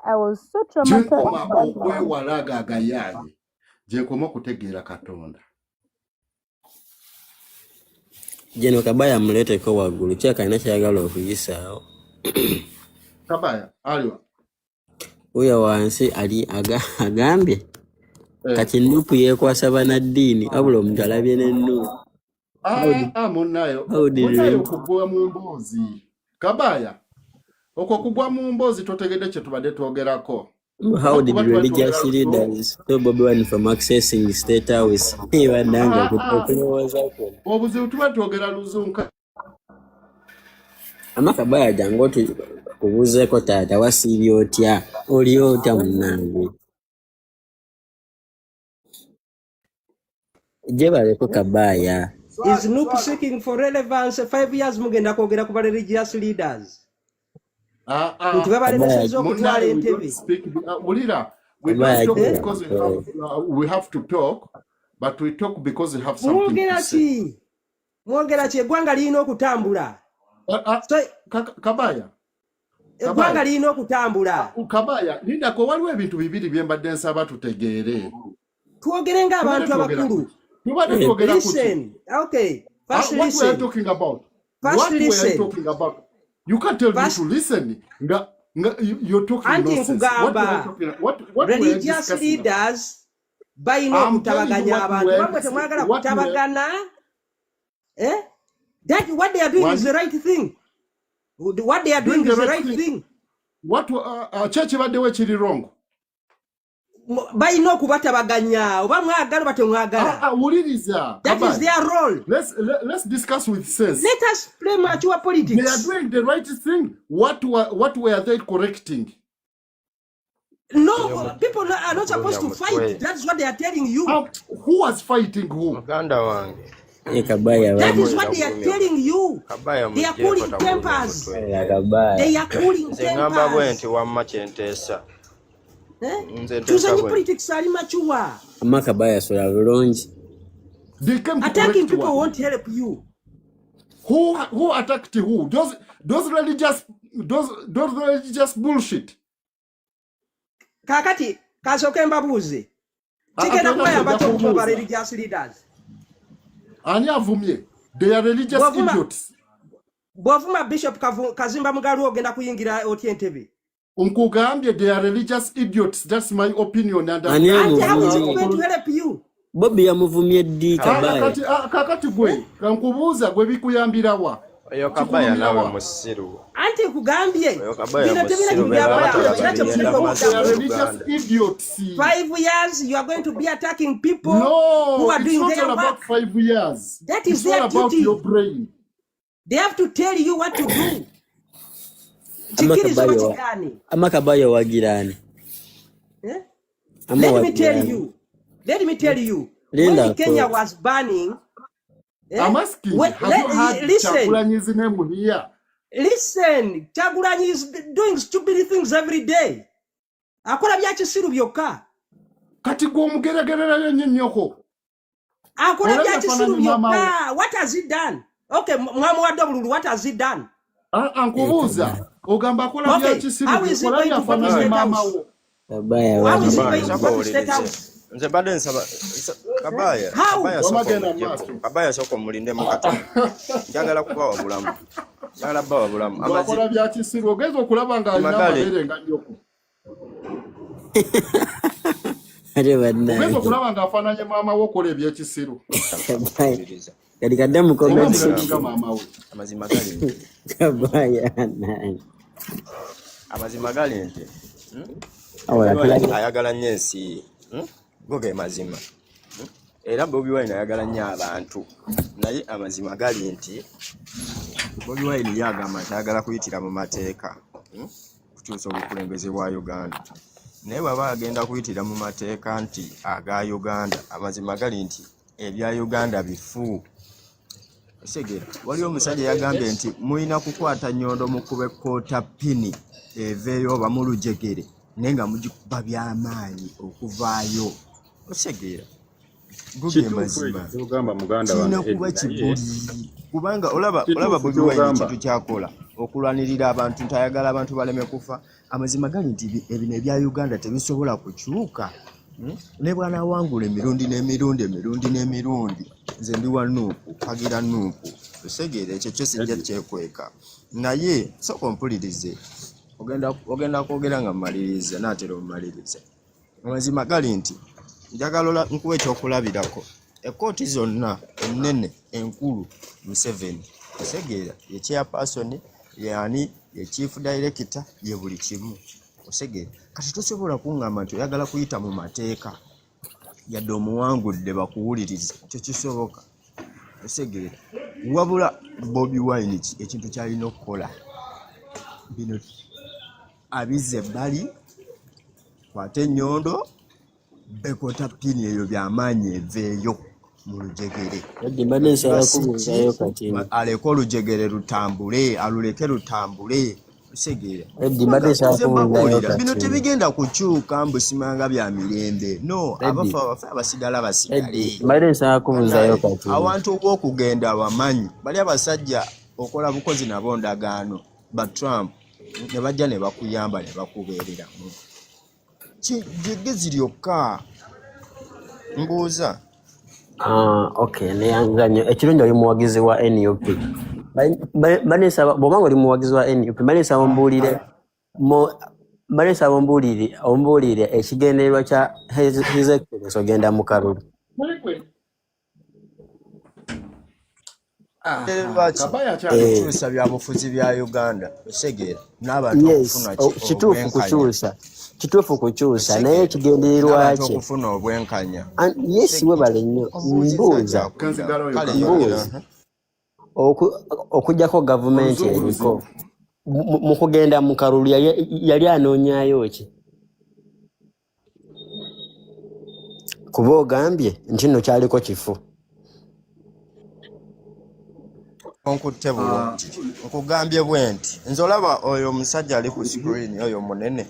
I was so traumatized. Jenkoma okwewalaga agayaye. Jenkoma okutegeera Katonda. Jeno Kabaya muleteko waggulu kyeka ina kyayagala okuyisaawo. Kabaya aliwa. Oyo wansi ali agambye kati Nuupu yeekwasa banaddiini wabula omuntu alabye n'ennuupu. Munayo. Munayo kugwa mu mboozi. Kabaya. Okwo kugwa mu mboozi totegedde kye tubadde twogerako. How did religious leaders stop Bobi Wine from accessing the State House? Iwadanga kutokulowooza ko. Obuzibu tuba twogera luzunka. Kabaya jangu kubuuzeeko taata wasiibye otya? Oli otya munnange? Gye baleko Kabaya. Is Nuupu seeking for relevance 5 years mugenda kwogera ku ba religious leaders? We don't speak. We don't talk because we have to talk, but we talk because we have something to say. Mwogera ki eggwanga lirina okutambula. Kabaya. Eggwanga lirina okutambula. Kabaya, nindako waliwo ebintu bibiri bye mbadde nsaba tutegeere. Twogere ng'abantu abakulu. Listen, okay. First what listen. we are talking about? First listen. We are talking about? You can't tell me to listen. You're talking nonsense. What religious leaders bayina okutabaganya abantu. Bamwe temwagala kutabagana. That what they are doing is the right thing. What they are doing is the right thing. What church badde we kiri wrong? Bayina okubatabaganya oba mwagala batemwagala. Wuliriza. That is their role. Let's discuss with sense. Let us play mature politics. They are doing the right thing. What were they correcting? No, people are not supposed to fight. That's what they are telling you. Who was fighting who? That is what they are telling you. They are cooling tempers. They are cooling tempers. Tuzanyi politics ali machuwa. Kabaya sola bulungi. Attacking people won't help you. Who attacked who? Those religious bullshit. Kakati kasoke mbabuze. Chikena kuyamba okuba religious leaders. Ani avumye. They are religious idiots. Bwavuma Bishop Kazimba Mugalu ogenda kuyingira Otientebe. Unkugambye they are religious idiots. That's my opinion. And how is it going to help you? Bobby yamuvumye ddi Kabaya. Kakati gwe kankubuuza gwe bikuyambirawa. Oyo Kabaya nawe musiru. Anti kugambye. Oyo Kabaya musiru. They are religious idiots. 5 years you are going to be attacking people who are doing their work. About 5 years. That is their duty. About your brain. They have to tell you what to do. Kabaya wagirani. Let me tell you. Let me tell you, Linda, when Kenya was banning, I'm asking, have you had Chagulanyi's name here? Listen, Chagulanyi is doing stupid things every day. Akola bya kisiru byokka. Kati gw'omugeregerera nnyoko. Akola bya kisiru byokka. What has he done? Okay, mwamuwadde obululu, what has he done? Ankubuuza, ogamba akola bya kisiru byokka yafaananye maama wo. How is he going to go to State House? Nze badde nsaba Kabaya soko mulinde mukata. Njagala kubawa bulamu. Njagala bawa bulamu. Akola bya kisiru ogeza okulaba nga alina amabeere nga nnyoko. Ogeza okulaba nga afaananye maama wo okola ebyekisiru. Kati kadde mu comments amazima gali. Amazima gali nti. Ayagala nnyo ensi. Goge mazima. Era Bobi Wine ayagala nnyo abantu. Naye amazima gali nti Bobi Wine yagamba ayagala kuyitira mu mateeka. Kukyusa obukulembeze bwa Uganda. Naye baba agenda kuyitira mu mateeka nti aga Uganda. Amazima gali nti ebya Uganda bifu. Segera waliwo omusajja yagambye nti mulina kukwata Nyondo mukube kota pini eveeyo bamulujegere nenga mujikuba byamaanyi okuvaayo. Osegera guge mazima ogamba muganda wange kuba kibuli kubanga olaba Bobi Wine kintu kyakola okulwanirira abantu ntayagala abantu baleme kufa. Amazima gali nti ebino ebya Uganda tebisobola kukyuka. Ne bwana wangule emirundi n'emirundi nze ndi wanuupu kagira nuupu. Osegera ekyo kyo sijja kyekweka naye soko mpulirize ogenda kwogera nga mmaliriza naatera omumaliriza. Amazima gali nti njagala nkuwa ekyokulabirako ekooti zonna ennene enkulu Museveni osegera ye chairperson yani ye chief director ye buli kimu. Osegera kati tosobola kuŋŋamba nti oyagala kuyita mu mateeka yadde omuwangudde bakuwuliriza tekisoboka. Osegera wabula Bobi Wine ekintu kyalina okukola bino abize ebbali kwate Nyondo bekota pini eyo byamaanyi eveeyo mu lujegere. Aleke olujegere lutambule aluleke lutambule. Osegera bino tebigenda kukyuka mbusimanga bya mirembe no abafa abasigala basigale. Awantu obw'okugenda abamanyi bali abasajja okola bukozi nabo ndagaano ba Trump ne bajja ne bakuyamba ne bakubeereramu kigezi lyokka mbuuza. Okay neyanzanyo ekirungi oli muwagizi wa NUP banesaba bwobanga oli muwagizi wa NUP banesaba ombuulire ekigendererwa kya His Excellency ogenda mu kalulu. Kukyusa byabufuzi bya Uganda osegera n'abantu okufuna kituufu kukyusa naye ekigendererwa kye okufuna obwenkanya. Yes we bale nnyo mbuuza okujjako gavumenti eriko mu kugenda mu kalulu yali anoonyaayo ki kuba ogambye nti nno kyaliko kifu. Onkutte bulungi nkugambye bwe nti nze olaba oyo omusajja ali ku screen oyo munene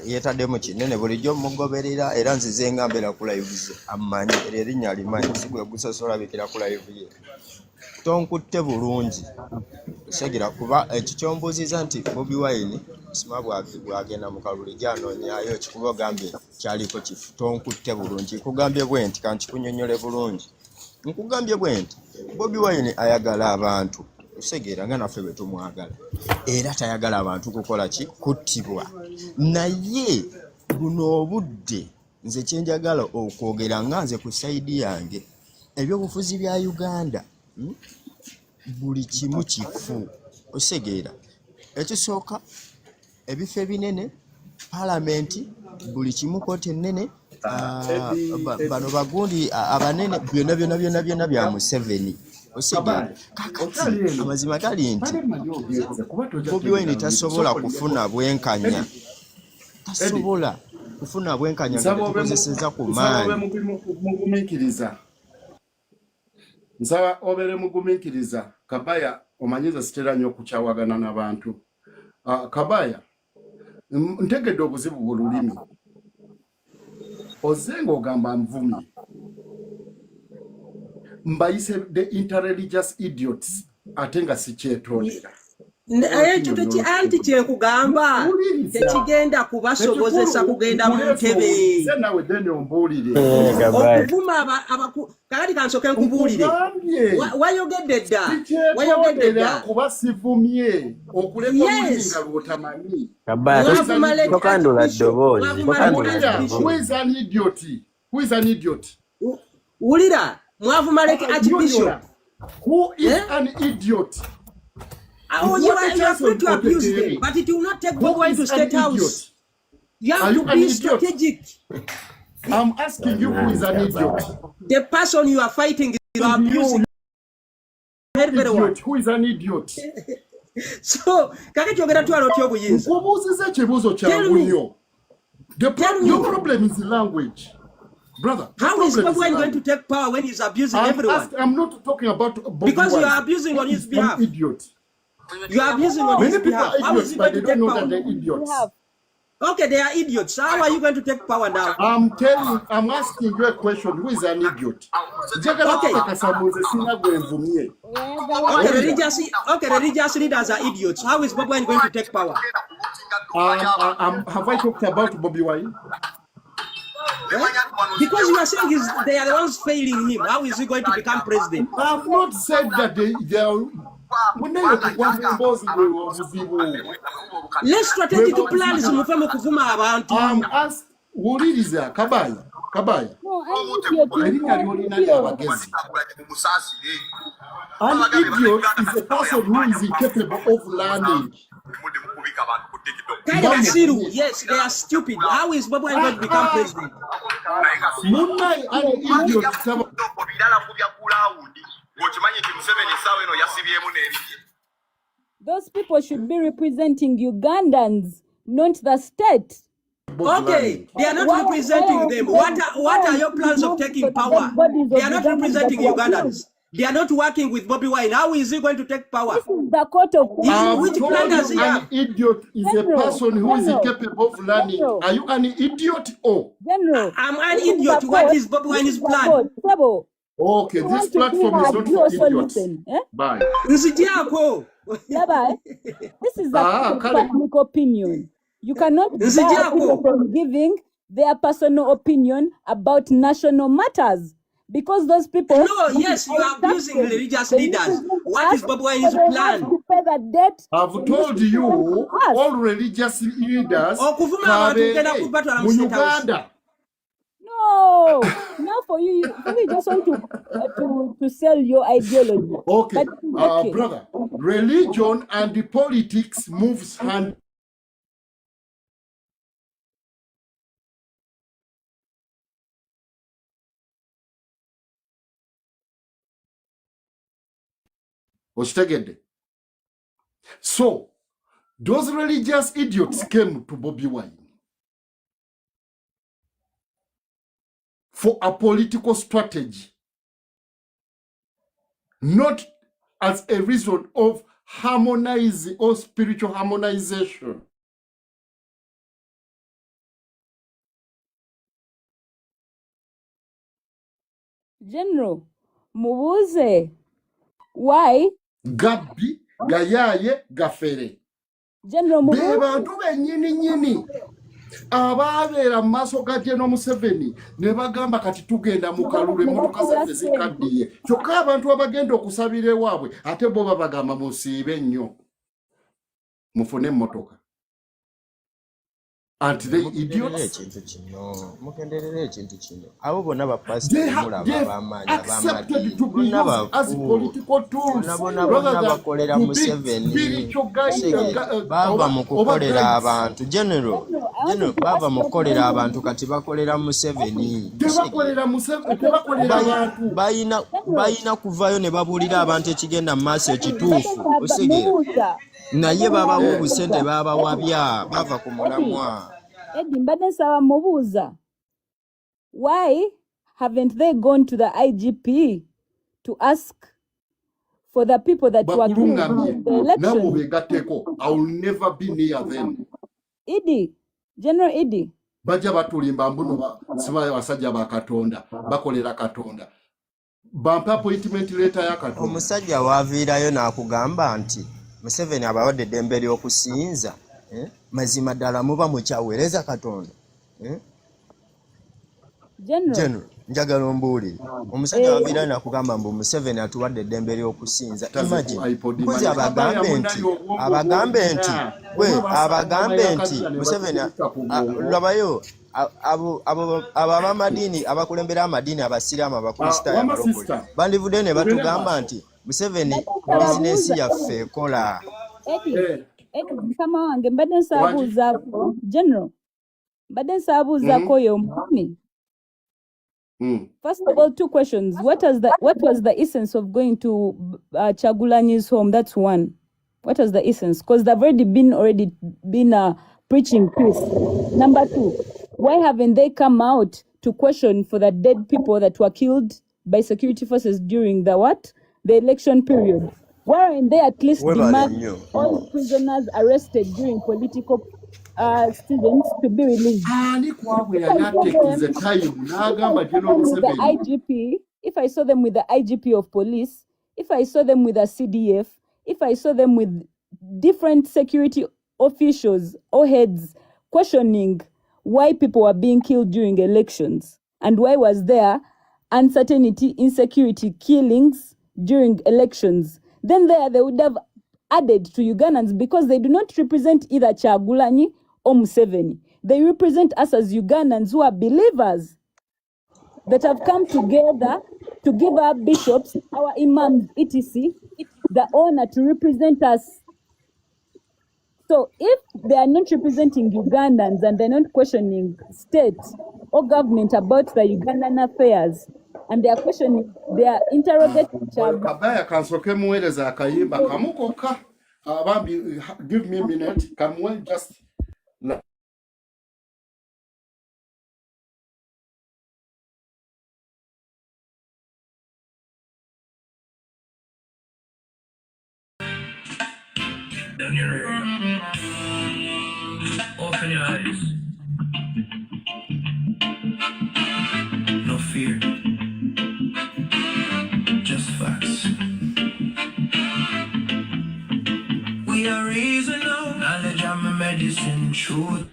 yeetaddemu kinene bulijjo mugoberera era nzize nga mbeera ku live ze amanyi era erinnya alimanyi sigwe gusosola bikira ku live ye. Tonkutte bulungi segera kuba ekyo kyombuuziza nti Bobi Wine sima bwagenda mu kalulu gyanoonyaayo kikuba ogambye kyaliko kifu. Tonkutte bulungi nkugambye bwe nti kankikunyonyole bulungi. Nkugambye bwe nti Bobi Wine ayagala abantu osegera nga naffe bwe tumwagala era tayagala abantu kukola ki kuttibwa. Naye buno obudde nze kyenjagala okwogera nga nze ku sayidi yange ebyobufuzi bya Uganda buli kimu kifu. Osegera ekisooka ebifo ebinene palamenti buli kimu kooti ennene bano bagundi abanene byonna bya Museveni. Osegera kakati amazima gali nti Bobi Wine tasobola kufuna bwenkanya tasobola kufuna bwenkanya nga tukozeseza ku maanyi. Nsaba obere mugumikiriza. Kabaya omanyiza sitera nnyo okukyawagana n'abantu. Kabaya ntegedde obuzibu bululimi. Ozenga ogamba nvumye. Mbayise the interreligious idiots ate nga sikyetondera. Ekyo anti kyekugamba tekigenda kubasobozesa kugenda mu ntebe. Nawe dene ombuulire. Okuvuma kakati kansoke nkubuulire. Wayogedde dda. Kuba sivumye okuleka omulinga lwotamanyi. Tokandula ddoboozi. Who is an idiot? Wulira mwavuma leke Archbishop. Who is an idiot? You are free to abuse them, but it will not take Bobi Wine to State House. You have to be strategic. I'm asking you, who is an idiot? The person you are fighting, you are abusing. Who is an idiot? So, kakati yogera twala otyo obuyinza. Obuuziza ekibuuzo kyangu nnyo. Your problem is the language. Brother, how is Bobi Wine going to take power when he's abusing everyone? I'm not talking about Bobi because Wine. you are abusing on his behalf. Idiot. You are abusing on his behalf. How is he going to take power? They're idiots. Okay, they are idiots. How are you going to take power now? I'm asking you a question. Who is an idiot? Okay, religious leaders are idiots. How is Bobi Wine going to take power? Have I talked about Bobi Wine? Because you are saying they are the ones failing him. How is he going to become president? I have not said that they are. Let's strategic plans muve mu kuvuma abantu. Wuliriza Kabaya. Erinnya lyolina ly'abagezi. An idiot is a person who is incapable of learning. Yes, they are stupid. How is Bobi Wine going to become president? An idiot. Those people should be representing Ugandans, not the state. Okay, they are not representing them. What are your plans of taking power? They are not representing Ugandans. They are not working with Bobi Wine. How is he going to take power? This is the court of which plan does he have? An idiot is a person who is incapable of learning. Are you an idiot or? General, I'm an idiot. What is Bobi Wine's plan? Okay, this platform is not for idiots. Bye. This is a public opinion. You cannot bar people from giving their personal opinion about national matters. Because those people... No, yes, you are abusing religious leaders. What is Bobi Wine's plan? I've told you, all religious leaders in Uganda. No, now for you just want to sell your ideology. Okay, brother, religion and the politics moves hand. So, those religious idiots came to Bobi Wine for a political strategy, not as a reason of harmonizing or spiritual harmonization. General, mubuze, why? Gabi, gayaye, gafere. General mubuze. Bebantu benyini. Ababeera mu maaso ga General Museveni ne bagamba kati tugenda mu kalulu emmotoka zaffe zikaddiye. Kyokka abantu abagenda okusabira ewaabwe ate bo babagamba musiibe nnyo mufune emmotoka. Aren't they idiots? Abo bonna bapasiteri mulaba bamaanyi accepted to be used as political tools rather bakolera Museveni bava mu kukolera abantu. General bava mu kukolera abantu kati bakolera Museveni. Bayina kuvayo ne babuulira abantu ekigenda mu maaso ekituufu. Osege naye babawo obusente babawabya bava ku mulamwa. Eddie mbadde nsaba mubuuza. Why haven't they gone to the IGP to ask for the people that were killed in the election? I will never be near them. Idi, General Idi. Bajja batulimba mbuno sibaye basajja ba Katonda bakolera Katonda. Bampa appointment letter ya Katonda. Omusajja waaviirayo n'akugamba nti Museveni abawadde eddembe ly'okusinza mazima ddala muba mukyaweereza Katonda. General, njagala ombuulire. Omusajja waaviirayo n'akugamba mbu Museveni atuwadde eddembe ly'okusinza. Imagine. Kuzi abagambe nti Museveni labayo abo abamadiini abakulembera amadiini abasiraamu abakristaayo abalokole bandivudde ne batugamba nti Museveni bizinesi yaffe ekola. Mukama wange mbadde nsaabuuzaako General, mbadde nsaabuuzaako oyo omwami. First of all, 2 questions. What was the essence of going to Chagulanyi's home? That's one. What was the essence? Because they've already been preaching peace. Number 2, why haven't they come out to question for the dead people that were killed by security forces during the election period? Why aren't they at least demand all prisoners arrested during political students to be released? If I saw them with the IGP of police, if I saw them with the CDF, if I saw them with different security officials or heads questioning why people were being killed during elections and why was there uncertainty, insecurity, killings during elections, then they would have added to Ugandans because they do not represent either Chagulanyi or Museveni. They represent us as Ugandans who are believers that have come together to give our bishops, our imams, etc., the honor to represent us. So if they are not representing Ugandans and they're not questioning state or government about the Ugandan affairs, and they are questioning, they are interrogating. Kabaya kansoke mueleza akayimba kamukoka. Give me a minute. Can we just down your ear. Open your eyes. No fear. Just facts. We are reasonable. Knowledge and my medicine. Truth.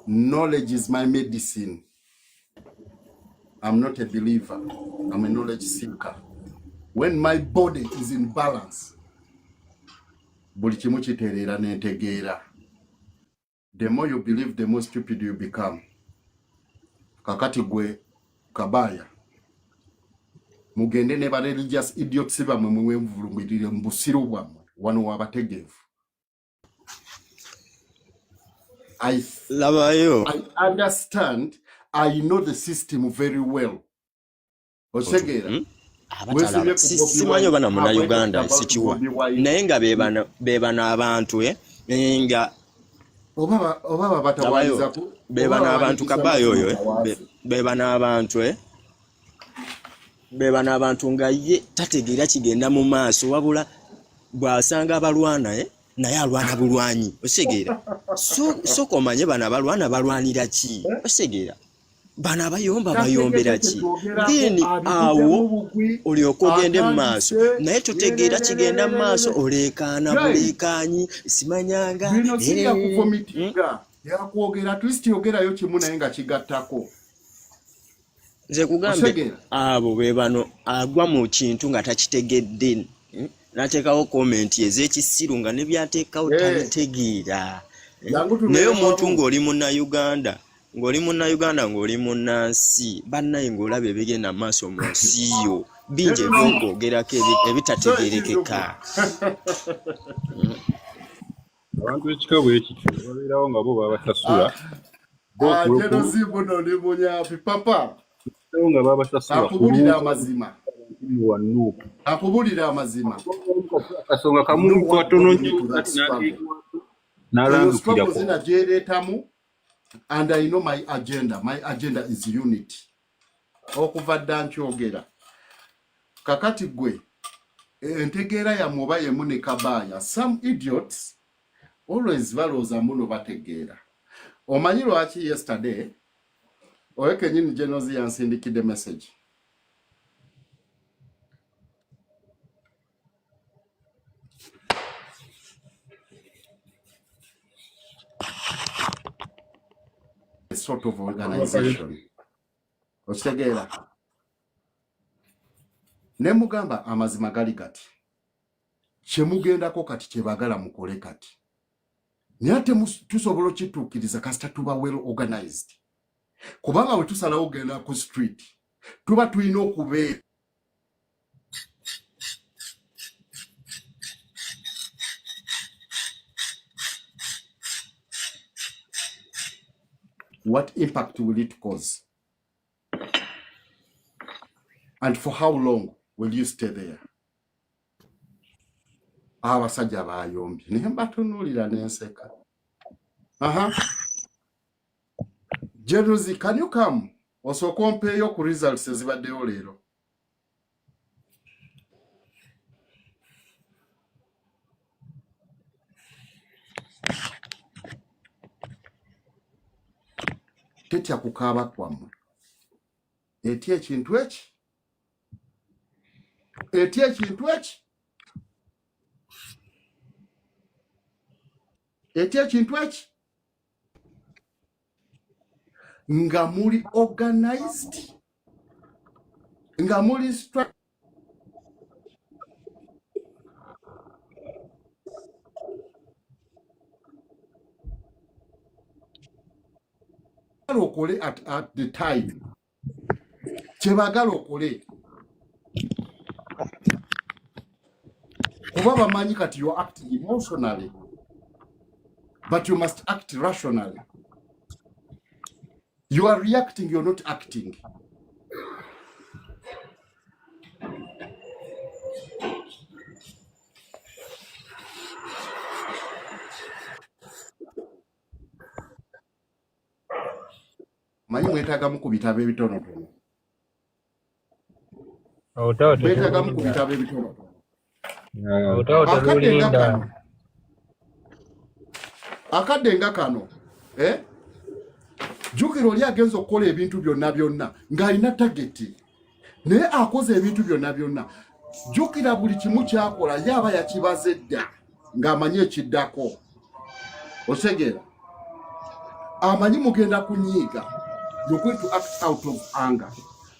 Knowledge is my medicine. I'm not a believer. I'm a knowledge seeker. When my body is in balance, the more you believe, the more stupid you become. Kakati gwe kabaya. Mugende ne ba religious idiots bamwe muvulungirire mbusiru bwamwe wano wabategevu. I understand. I know the system very well. Osegera. Simanyo bana muna Uganda sikiwa. Naye nga bebana abantu nga oba batawaliza ku bebana abantu kabayo bebana abantu nga ye tategeera kigenda mu maaso wabula bwasanga abalwana naye alwana bulwanyi osegeera so komanye bana balwanira ki osegeera bana bayombera ki then awo olyoka ogende mu maaso naye totegeera kigenda mu maaso olekaana bulekanyi simanyanga yakwogera twist yogerayo kimu naye nga kigattako nze kugambe abo bebano agwa mu kintu nga takitegedde nateekawo komenti ez'ekisiru nga ne byateekawo tabitegeera naye omuntu ng'oli munnayuganda ng'oli munnansi bannaye ng'olaba ebigenda mu maaso mu nsi yo bingi ebyokwogerako ebitategeerekeka abantu ekika bwe kityo babeerawo nga bo babasasula buno ni munyapi papa nga babasasula akubulira amazima wanuupu akubulira amazima akasonga kamu katono nnyo kati n'alambikira ko zina gyereetamu and I know my agenda is unity okuva dda nkyogera kakati gwe entegeera yammwe oba yemu ne kabaaya some idiots always balooza muno bategeera omanyi lwaki yesterday oyo kenyini Genozi yansindikidde message a sort of organization okitegeera ne mugamba amazima gali kati kyemugendako kati kyebagala mukole kati naye ate tusobola okituukiriza kasita tuba well organized kubanga bwe tusalawo ogenda ku street tuba tulina okubeera what impact will it cause and for how long will you stay there abasajja bayombye naye mbatunuulira n'enseka Genozi, can you come also compare your results ezibaddeyo leero tetya kukaaba kwammwe etya ekintu eki nga muli organized nga muli okole at the time kyebagala okole kuba bamanyi kati you act emotionally but you must act rationally. You are reacting, you're not acting. Manyi mwetagamu ku bitabo ebitonotono. Mwetagamu ku bitabo ebitonotono. Akadde nga kano jukira oli agenza okukola ebintu byonna ng'alina tageti naye akoze ebintu byonna jukira buli kimu kyakola yaba yakibaze dda ng'amanyi ekiddako otegeera amanyi mugenda kunyiiga you're going to act out of anger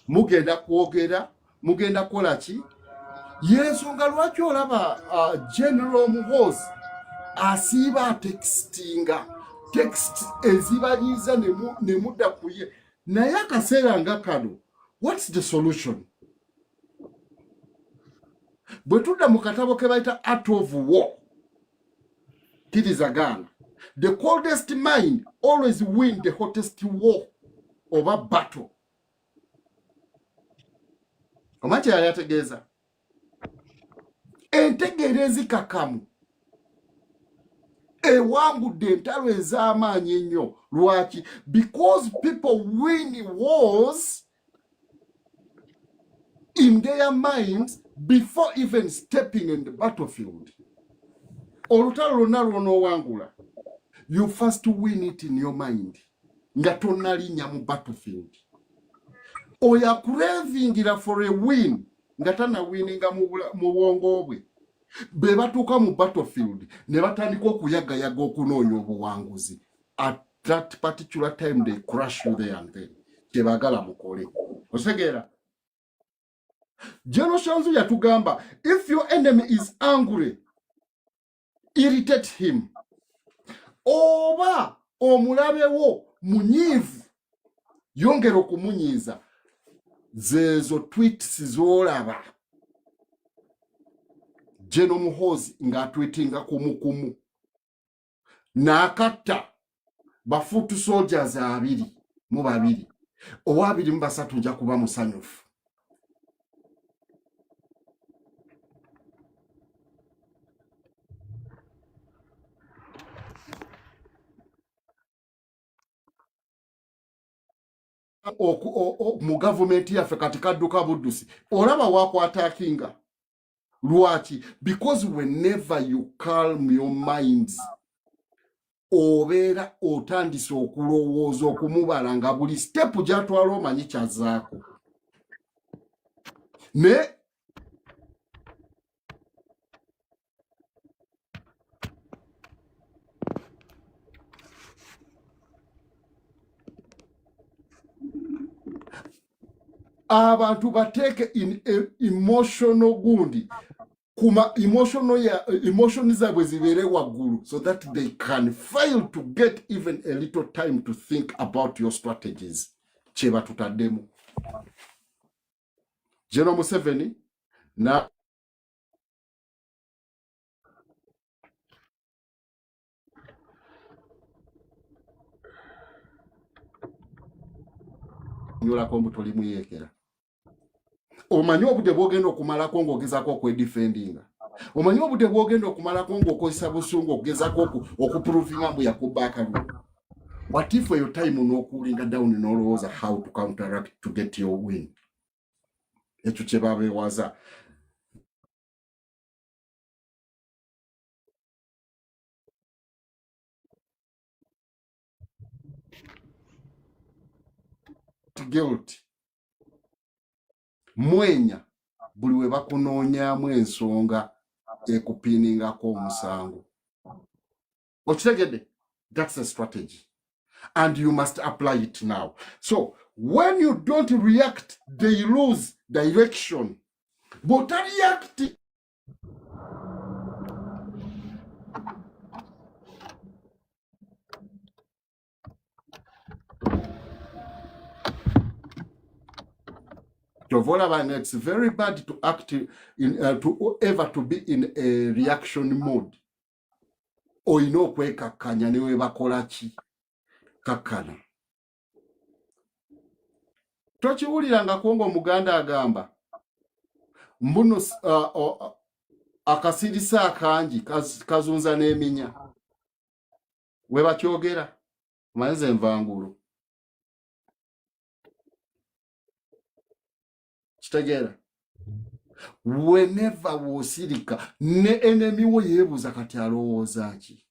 mugenda kwogera mugenda kola ki yensonga lwaki olaba General Muhoozi asiiba textinga text ezibanyiza ne mudda kuye naye akaseera nga kano what's the solution bwe tudda mu katabo ke bayita Art of War kirizagana the coldest mind always win the hottest war oba battle omanyi yali ategeeza entegeera ezikakamu ewangudde entalo ez'amaanyi ennyo lwaki because people win wars in their minds before even stepping in the battlefield olutalo lwonna lw'onoowangula you first win it in your mind nga tonnalinnya mu battlefield oyo akurevingira for a win nga tannawininga mu bwongo bwe be batuuka mu battlefield ne batandika okuyagayaga okunoonya obuwanguzi at that particular time they crush you there and then kyebagala mukole otegeera General Shanzu yatugamba if your enemy is angry irritate him oba omulabewo munyiivu yongera okumunyiiza zeezo tweets z'olaba General Muhoozi ng'atweetinga kumukumu n'akatta bafuutu soldiers 22 owabiri mu basatu nja kuba musanyufu. Mu gavumenti yaffe kati kadduka buddusi olaba wakwatakinga lwaki? Because whenever you calm your minds obeera otandise okulowooza okumubala nga buli stepu gyatwala omanyi kyazaako ne abantu bateeke in emotional gundi kuma emotion zaabwe zibeere waggulu so that they can fail to get even a little time to think about your strategies. Kyeba tutaddemu. General Museveni na nyolako mbu tolimuyekera. Omanyi obudde bwogenda okumalako ng'ogezaako okwedifendinga. Omanyi obudde bwogenda okumalako ng'okozesa busungu okugezaako okuprovinga mbu yakubba akalulu. What if your time n'okulinga down n'olowooza how to counteract to get your win? Ekyo kye babeewaza. Guilt. Mwenya buli we bakunoonyaamu ensonga ekupiiningako omusango. Okitegedde? That's a strategy. And you must apply it now. So when you don't react, they lose direction. But react. It's very bad to act to be in a reaction mode. Oyina okwekakkanya ne webakola ki kakkana. Tokiwulirangako ng'Omuganda agamba mbuno akasirisa akangi kazunza n'eminya. We bakyogera manze envangulu. Kitegera. Whenever wosirika ne enemy wo yeebuuza kati alowooza ki.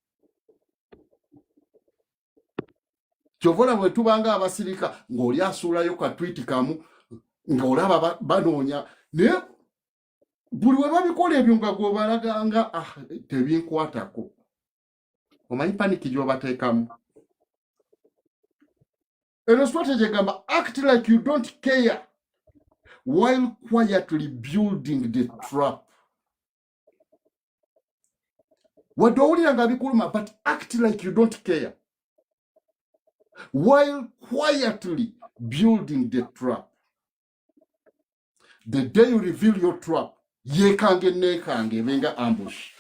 Kyovola bwe tubanga abasirika ng'oli asuulayo ka tweet kamu ng'olaba banoonya naye buli we babikola ebyo nga gwobalaganga tebinkwatako. Omanyi paniki gy'obateekamu. Eno strategy egamba act like you don't care while quietly building the trap. Wadde owulira nga bikuluma, but act like you don't care while quietly building the trap. The day you reveal your trap, yekange nekange benga ambush.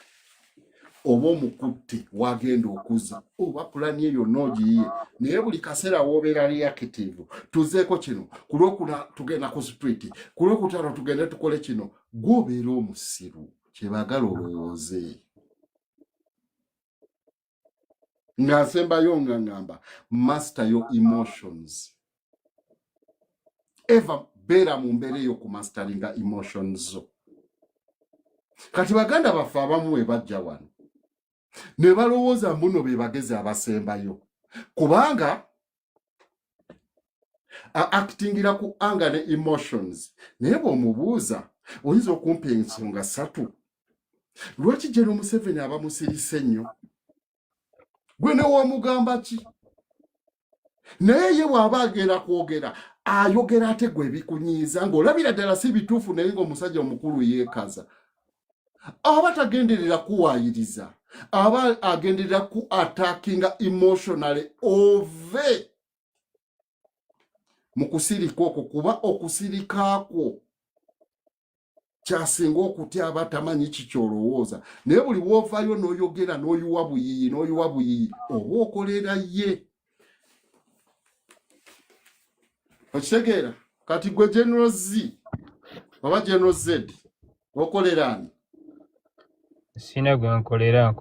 Oba omukutte wagenda okuza oba pulani eyo n'ogiyiye naye buli kaseera woobeera reactive. Tuzeeko kino ku Lwokuna tugenda ku street, ku Lwokutaano tugende tukole kino. Gw'obeera omusiru kye baagala olowooze. Nga nsembayo nga ngamba master your emotions. Eva beera mu mbeera ey'okumastaringa emotions zo. Kati baganda baffe abamu we bajja wano ne balowooza mbuno be bagezi abasembayo kubanga actingira ku anger ne emotions. Naye bw'omubuuza oyinza okumpa ensonga 3. Lwaki General Museveni aba musirise nnyo? Gwe ne wamugamba ki? Naye ye bw'aba agenda kwogera ayogera ate gwe bikunyiiza ng'olabira ddala si bituufu naye ng'omusajja omukulu yeekaza. Aba tagenderera kuwaayiriza. Aba agenderera ku attackinga emotionally ove mu kusirika okwo kuba okusirika kwo kyasinga okutya abatamanyi kikyolowooza. Naye buli woovayo n'oyogera n'oyiwa buyiyi oba okolera ye. Okitegeera kati gwe General Z oba General Z okolerani Sina gwe nkolera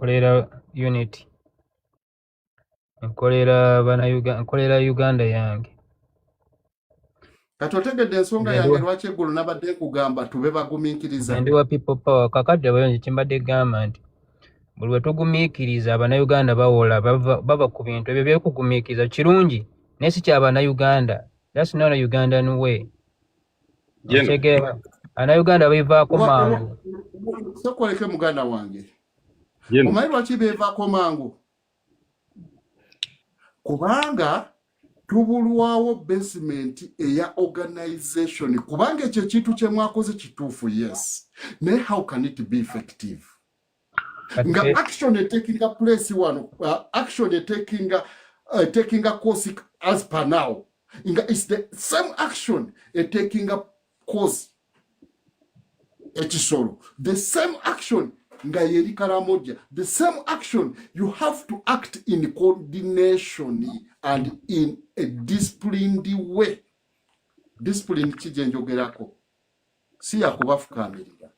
unity. Nkolera Uganda yange. kati otegedde ensonga yange lwaki eggulu nabadde kugamba tube bagumiikiriza Ndi wa people power kakadde bayonje kimbadde gamba nti buli lwe tugumiikiriza Abannayuganda bawola bava ku bintu ebyo by'okugumiikiriza kirungi naye si ky'Abannayuganda. That's not a Ugandan way. Otegeera Abannayuganda beevaako mangu. Sokoleke muganda wange omanyi lwaki beevaako mangu kubanga tubulwawo basement eya organization kubanga ekyo ekintu kye mwakoze kituufu yes naye how can it be effective nga action taking a place one action taking a course as per now nga it's the same action taking a course ekisolo the same action nga yeri karamoja the same action you have to act in coordination and in a disciplined way. Discipline kijenjogerako si yakubafukamirira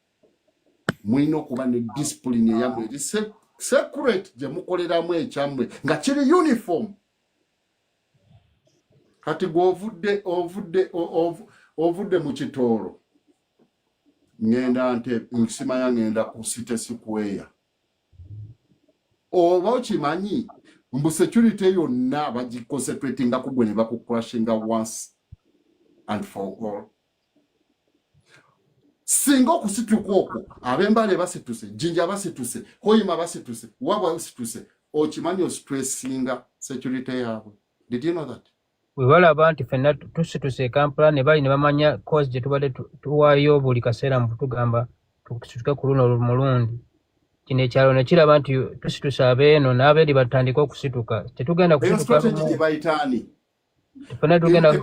mwino kuba ne discipline yamwe secret je mukoleramu ekyamwe nga kiri uniform. Kati ovudde mu kitoro ngenda nte nsima ya ngenda ku City Square oba okimanyi mbu security yonna bagiconcentratinga ku gwe ne bakucrashinga once and for all. Singa okusituka okwo ab'embale basituse Jinja basituse Hoima basituse Wabwa basituse okimanyi ostressinga security yaabwe. Did you know that? Webalaba nti ffenna tusituse Kampala ne bali ne bamanya cause gye tubadde tuwaayo buli kaseera mu kutugamba tukusituke ku luno mulundi. Kino ekyalo ne kiraba nti tusituse abeeno n'abeeri batandika okusituka. Tetugenda kusituka strategy bayitaani. Ffenna tugenda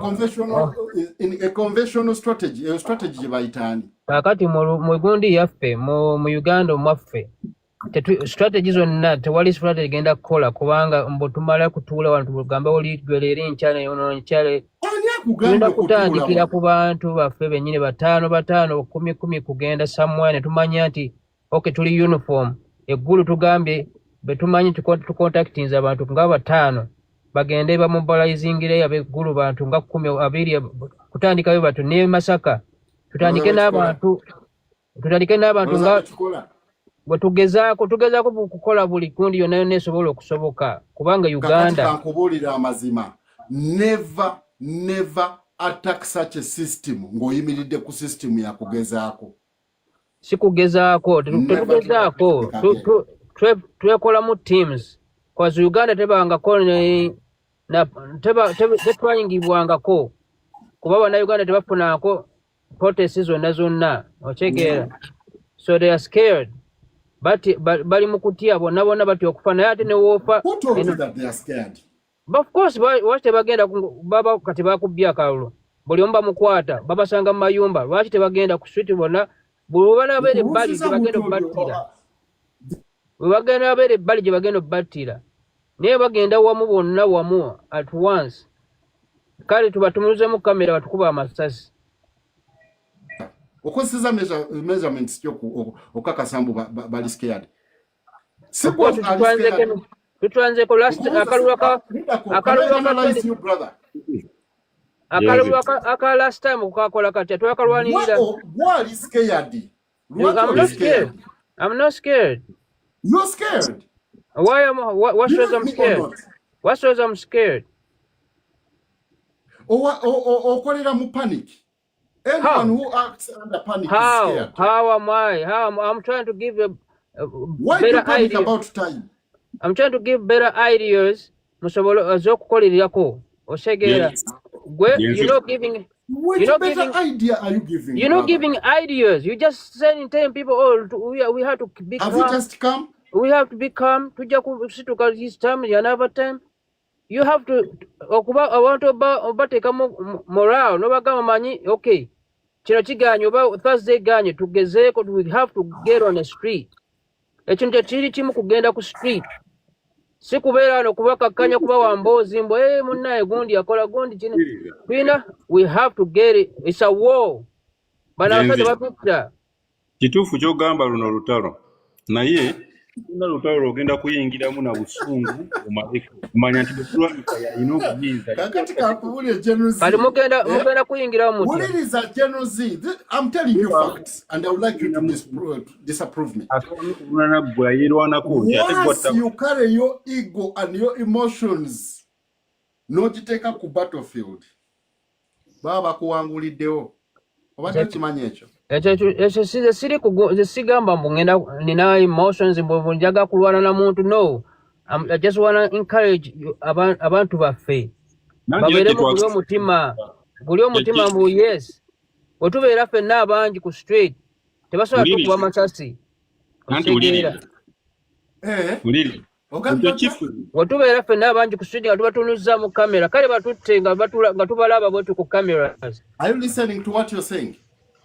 in a conventional strategy, a strategy bayitaani. Kakati mu gundi yaffe mu Uganda mwaffe strategy zonna tewali strategy genda kukola kubanga mbo tumala kutuula wantu tugamba oli gwelere nkyana yono nkyale tugenda kutandikira ku bantu baffe bennyini bataano 10 kugenda somewhere ne tumanya nti okay tuli uniform eggulu tugambye betumanyi tukontaktinza abantu nga 5 bagende bamobilizingire abeggulu bantu nga 10 kutandikayo batu ne Masaka tutandike n'abantu nga bwe tugezaako kukola buli kundi yonna nesobola okusoboka kubanga Uganda kankubuulira amazima never attack such a system ng'oyimiridde ku system ya kugezaako si kugezaako tetugezaako twekolamu teams cause Uganda tebangako tetwayingibwangako kuba Bannayuganda tebafunako protest zonna okyegera so they are scared. Bali mukutya bonna bati okufa naye ate ne woofa. Who told you that they are scared? But of course lwaki tebagenda baba kati bakubbya akalulu buli omu bamukwata babasanga mu mayumba lwaki tebagenda ku street bonna bwebana abeera ebbali gye bagenda obbattira bwebagenda abeera ebbali gye bagenda obbattira naye bagenda wamu bonna wamu at once kale tubatumuluzemu kamera batukuba amasasi okozesa measurements okakasambu bali scared. Tutwanzeko last aka last time kukakola kati twakalwanirira. What is scared? I'm not scared. You're scared. What shows I'm scared? What shows I'm scared? Okolera mu panic. Anyone who acts under panic is scared. How am I? I'm trying to give a why do you panic about time? I'm trying to give better ideas. Musobolo zokukolerirako. Osegera. You're not giving. What better idea are you giving? You're not giving ideas. You just saying telling people, oh, we have to be calm. Have you just come? We have to be calm. Tuja kusituka this time, another time. You have to. I want to obateka morale. No bagama manyi. Okay. Kino kiganyo ba Thursday ganyo tugezeeko. We have to get on the street. Ekintu kiri kimu kugenda ku street. si kubeera wano kubakakkanya kuba wamboozi mbu munnaye gundi yakola gundi kino twina we have to get it. It's a war. Bano abasajja batutta. Kituufu ky'ogamba luno lutalo naye tuna lutalo lwogenda kuyingiramu na busungu omaleko kumanya nti bwetulwanyisa yalina obuyinza kakati kakubulya General kati mugenda kuyingiramu mutya. Wuliriza General Z. I'm telling you facts and I would like you to disapprove me. Once you carry your ego and your emotions n'ogiteeka ku battlefield baba bakuwanguliddewo obadde kimanyi ekyo ekyo sigamba mbu nina emotions mbu njaga kulwana na muntu. No, I just want to encourage abantu baffe babeeremu buli omutima mbu yes bwetubeera ffenna abangi ku street tebasobola tukuba masasi bwetubeera ffenna abangi ku street nga tubatunuzza mu kamera kale batutte nga tubalaba bwetu ku cameras. Are you listening to what you're saying?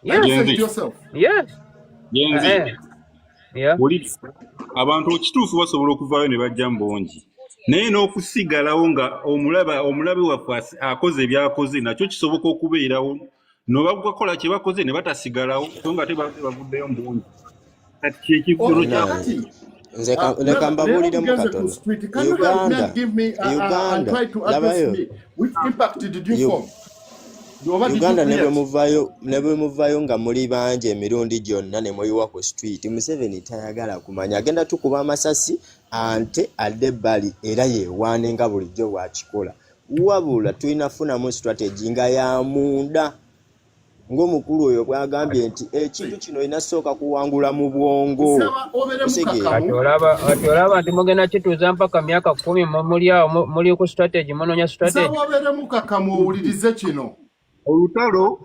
Yes. Yourself. Yes. abantu ekituufu basobola okuvaayo ne bajja mu bongi naye n'okusigalawo nga omulabe waffe akoze ebyakoze nakyo kisoboka okubeerawo nobakola kye bakoze ne batasigalawo so nga tebavuddeyo mu bongi kati kyekivuro kyaki nze leka mbabuuliremu katono Uganda ne bwe muvaayo nga muli bangi emirundi gyonna ne muyiwa ku street Museveni tayagala kumanya agenda tukuba amasasi ante adde ebbali era yeewaane nga bulijjo bw'akikola wabula tulina funamu strategy nga ya munda ng'omukulu oyo bw'agambye nti ekintu kino inasooka kuwangula mu bwongo ati olaba nti mugenda kituuza mpaka myaka 10 muli awo muli ku strategy munoonya strategy wabeeremu kakamu owulirize kino olutalo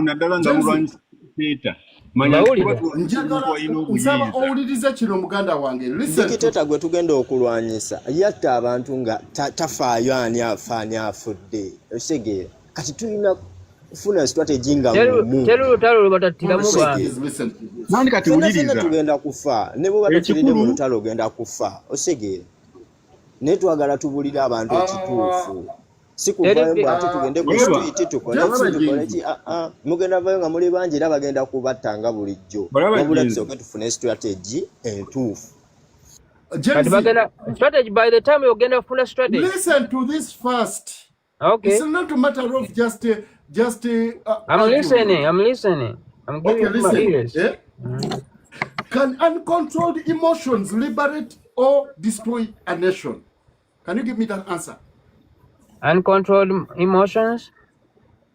naddala nga mulwanyisa dictator nsaba owulirize kino muganda wange dictator gwe tugenda okulwanyisa yatta abantu nga tafaayo ani afa ani afudde osegeera kati tulina kufuna strategy nga lutalo lwebatattiramu nani kati wuliriza tugenda kufa ne bwe batatirire mu lutalo ogenda kufa osegeera naye twagala tubulire abantu ekituufu sikuvaayo mbu ate tugende ku street tukole ki mugenda vayo nga muli bangi era bagenda kubattanga bulijjo wabula tusooke tufune strategy entuufu strategy by the time you're full strategy. Listen to this first. Okay. It's not a matter of just I'm listening. I'm giving you my ears. Yeah? Can uncontrolled emotions liberate or destroy a nation? Can you give me that answer? Uncontrolled emotions?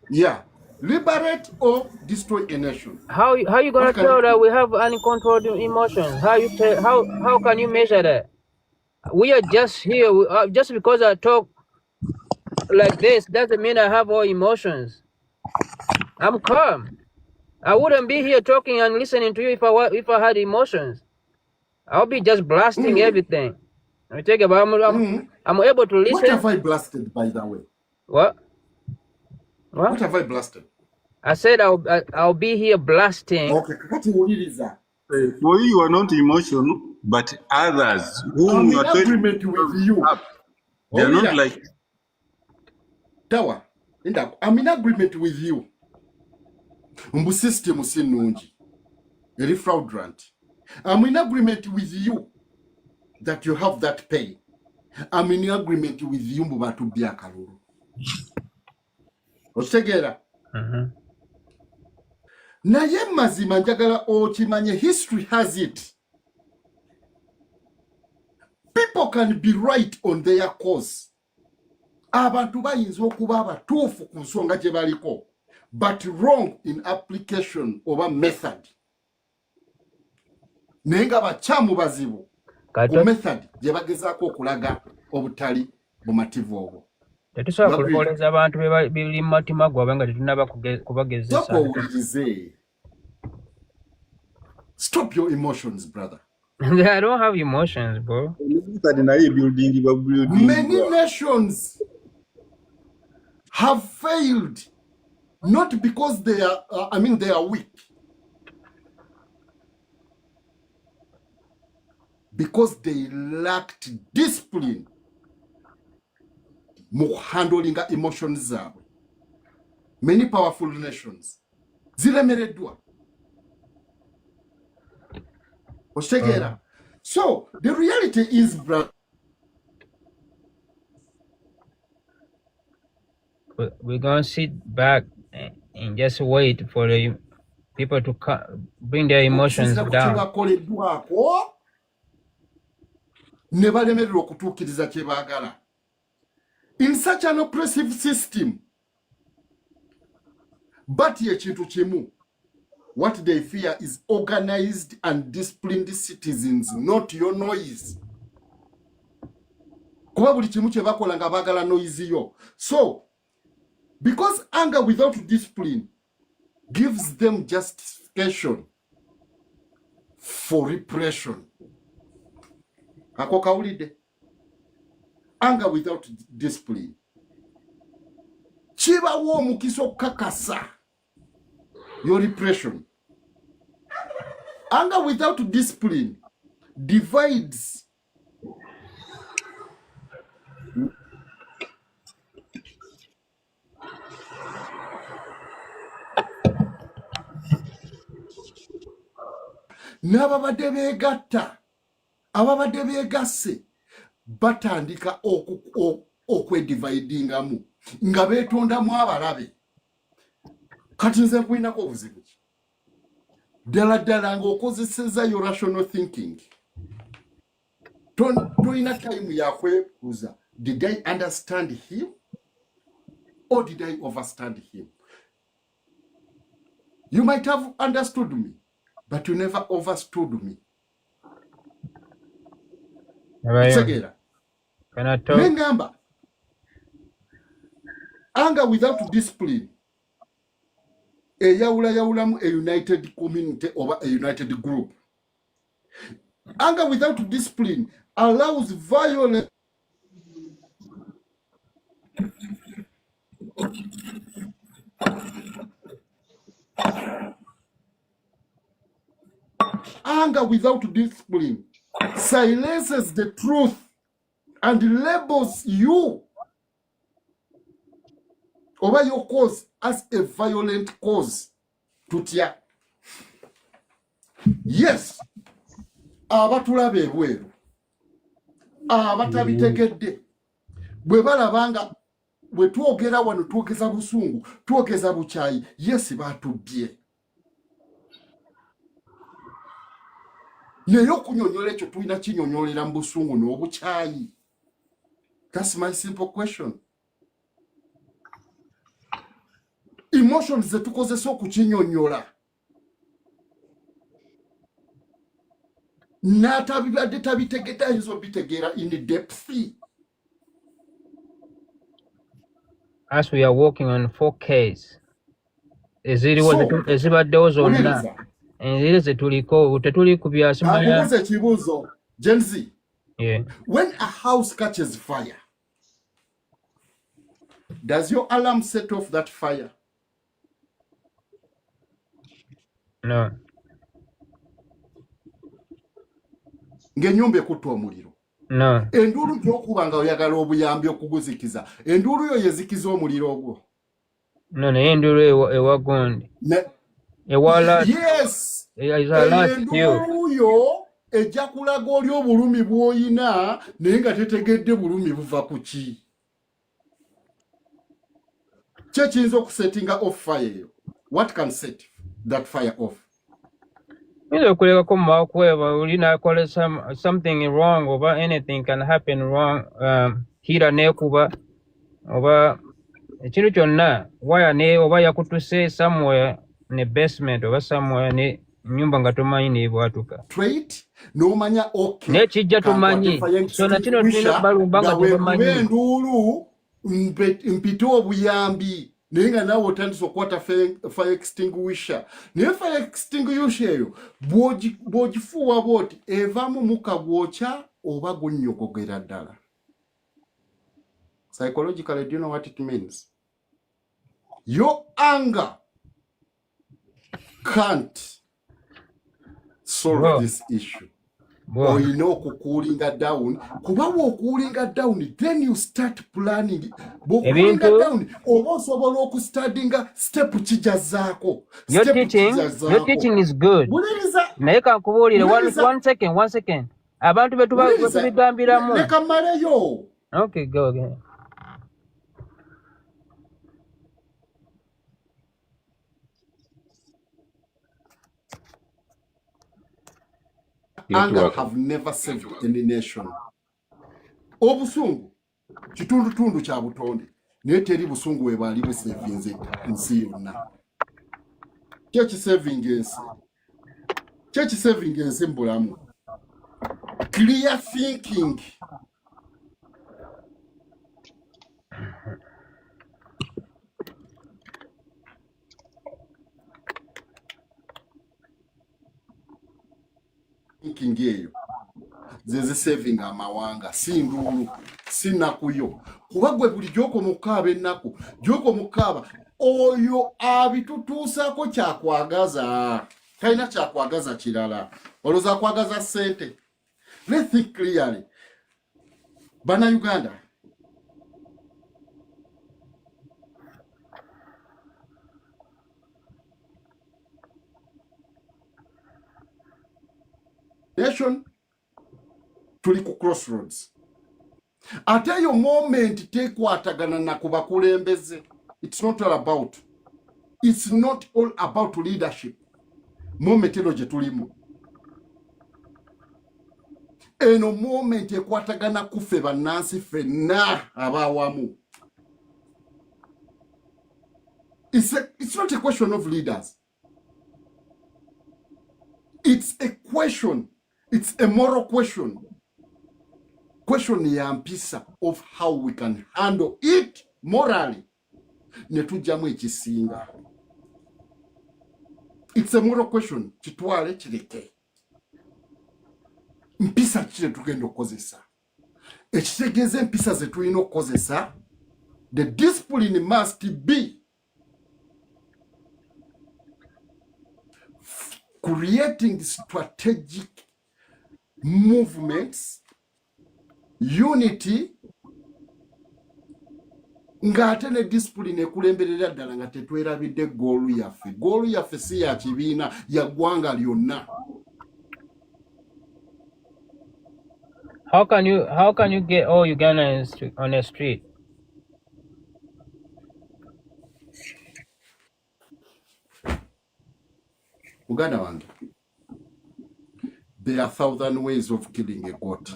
Yeah. Liberate or destroy a nation? How you gonna tell that we have uncontrolled emotions? How can you measure that? We are just here. Just because I talk like this doesn't mean I have all emotions. I'm calm. I wouldn't be here talking and listening to you if I had emotions. I'll be just blasting everything. I take it, but I'm able to listen. What have I blasted, by the way? What? What have I blasted? I said I'll be here blasting. Okay, what is that? For you are not emotional, but others whom you are in agreement with you. They are not like Tawa. I'm in agreement with you. Mbu system sinungi. Very fraudulent. I'm in agreement with you that you have that pay. I'm in agreement with you mbu batubya kalulu. Otegera. Naye mazima njagala okimanye history has it. People can be right on their cause. Abantu bayinza okuba abatuufu ku nsonga gye baliko, but wrong in application oba method. Naye nga bakyamu bazibu ku method gye bagezaako okulaga obutali bumativu obwo. Tetusobola kukoleza abantu biri mu matima gwabwe nga tetunaba kubagezesa. Stop your emotions, brother. I don't have emotions, bro. Many nations have failed, not because they are weak. because they lacked discipline mu handling emotions zaabwe. Many powerful nations ziremereddwa. Ostegera. So the reality is, brother, we're gonna sit back and just wait for the people to bring their emotions down. bakoleddwako ne balemererwa okutuukiriza kye baagala. In such an oppressive system, but ekintu kimu, what they fear is organized and disciplined citizens, not your noise. Kuba buli kimu kye bakola nga baagala noise yo. So, because anger without discipline gives them justification for repression. Ako kawulidde. Anger without discipline kibawo omukisa okukakasa your repression. Anger without discipline divides n'ababadde beegatta, ababadde beegasse batandika okwedividingamu nga beetondamu abalabe. Kati nze nkulinako obuzibu ki? Ddala ddala ng'okozeseza your rational thinking. Tolina time yakwebuuza, did I understand him or did I overstand him? You might have understood me, but you never overstood me. Segera. Nengamba, anger without discipline eyawulamu a united community or a united group. Anger without discipline allows violence. Anger without discipline silences the truth and labels you over your cause as a violent cause. Tutya. Yes. Abatulabe ebweru. Abatabitegedde. Bwe balabanga bwe twogera wano twogeza busungu, twogeza buchayi. Yes, batubye. Naye okunyonyola ekyo tulina kinyonyolera mu busungu n'obuchayi. That's my simple question. Emotions zetukozesa okukinyonyola. N'atabibadde tabitegedde ayinza obitegeera in depth. As we are working on 4Ks, ezibaddewo zonna enzire zetuliko tetuli ku byasimanya. Akubuuza ekibuuzo Gen Z. Yeah. When a house catches fire, does your alarm set off that fire? No. Ng'ennyumba ekutte omuliro. No. Enduulu gy'okuba nga oyagala obuyambi okuguzikiza. Enduulu yo yezikiza omuliro ogwo. No, naye enduulu ewa gundi. Ewala. Yes. Enduulu yo ejja kulaga oli obulumi bw'oyina naye nga tetegedde bulumi buva ku ki. Kye kiyinza okusettinga off fire eyo. What can set that fire off? Either kulekako mubakweba oli nakola something wrong oba anything can happen wrong, hira nekuba oba ekintu kyonna waya ne oba yakutuse somewhere ne basement oba somewhere ne nyumba nga tomanyi nebwatuka. Trait n'omanya okay. Nekijja tomanyi. So na kino tulina balumba nga tomanyi. Enduulu mpite obuyambi. Naye nga naawe otandise okukwata fire extinguisher. Naye fire extinguisher eyo bw'ogifuuwa bw'oti evaamu muka gwokya oba gunnyogogera ddala. Psychologically, do you know what it means? Your anger can't solve this issue. oyina okukulinga down kuba bw'okulinga down then you start planning bw'okulinga down oba osobola okustudinga step kijazaako your teaching is good naye kankubuulire one second abantu betubigambiramu leka mmaleyo okay go again. Anger have never saved any nation. Obusungu kitundutundu kya butonde naye teri busungu we bali busevinze nsi yonna. Saving ensi mbulamu. Clear thinking. Thinking eyo zeze saving amawanga si ndulu sinakuyo kuba gwe buli gyoko mukaba ennaku gyoko mukaba oyo abitutuusako kyakwagaza talina kyakwagaza kirala olowooza akwagaza ssente. Let's think clearly. Bana Uganda nation tuli ku crossroads. Ate yo moment tekwatagana na kubakulembeze. It's not all about leadership. Moment eno gye tulimu. Eno moment ekwatagana kufe bannansi ffenna abawamu. It's not a question of leaders. It's a question. It's a moral question. Question ya mpisa of how we can handle it morally. Netujamu ekisinga. It's a moral question. Kitwale kireke. Mpisa kire tugenda okozesa. Ekitegeeza empisa ze tulina okozesa. The discipline must be creating strategic movements, unity, ng'ate ne discipline ekulemberera ddala nga tetwerabidde goolu yaffe. Goolu yaffe si ya kibiina, ya ggwanga lyonna. How can you get all Ugandans on the street? Uganda wange. There are 1,000 ways of killing a goat.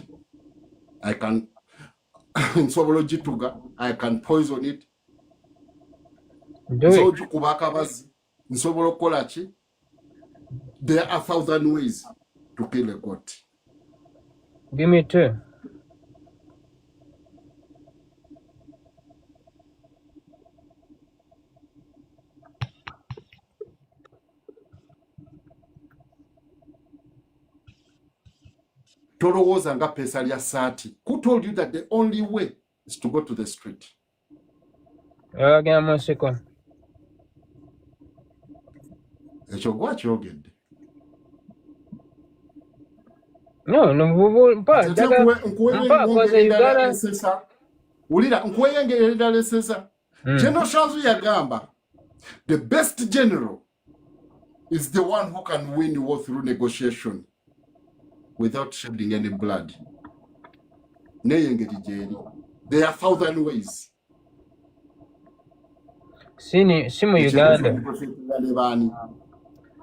I can nsobola gituga, I can poison it. Do it. Nsobola okukola ki? There are 1,000 ways to kill a goat. Give me two. Tolowooza nga pesa lya saati. Who told you that the only way is to go to the street? Again, one second. Ekyo gwakyogedde. No, Ulira nkweyengerera lesesa. General Shanzu yagamba, the best general is the one who can win war through negotiation without shedding any blood. Neyengeri jeri. There are 1,000 ways.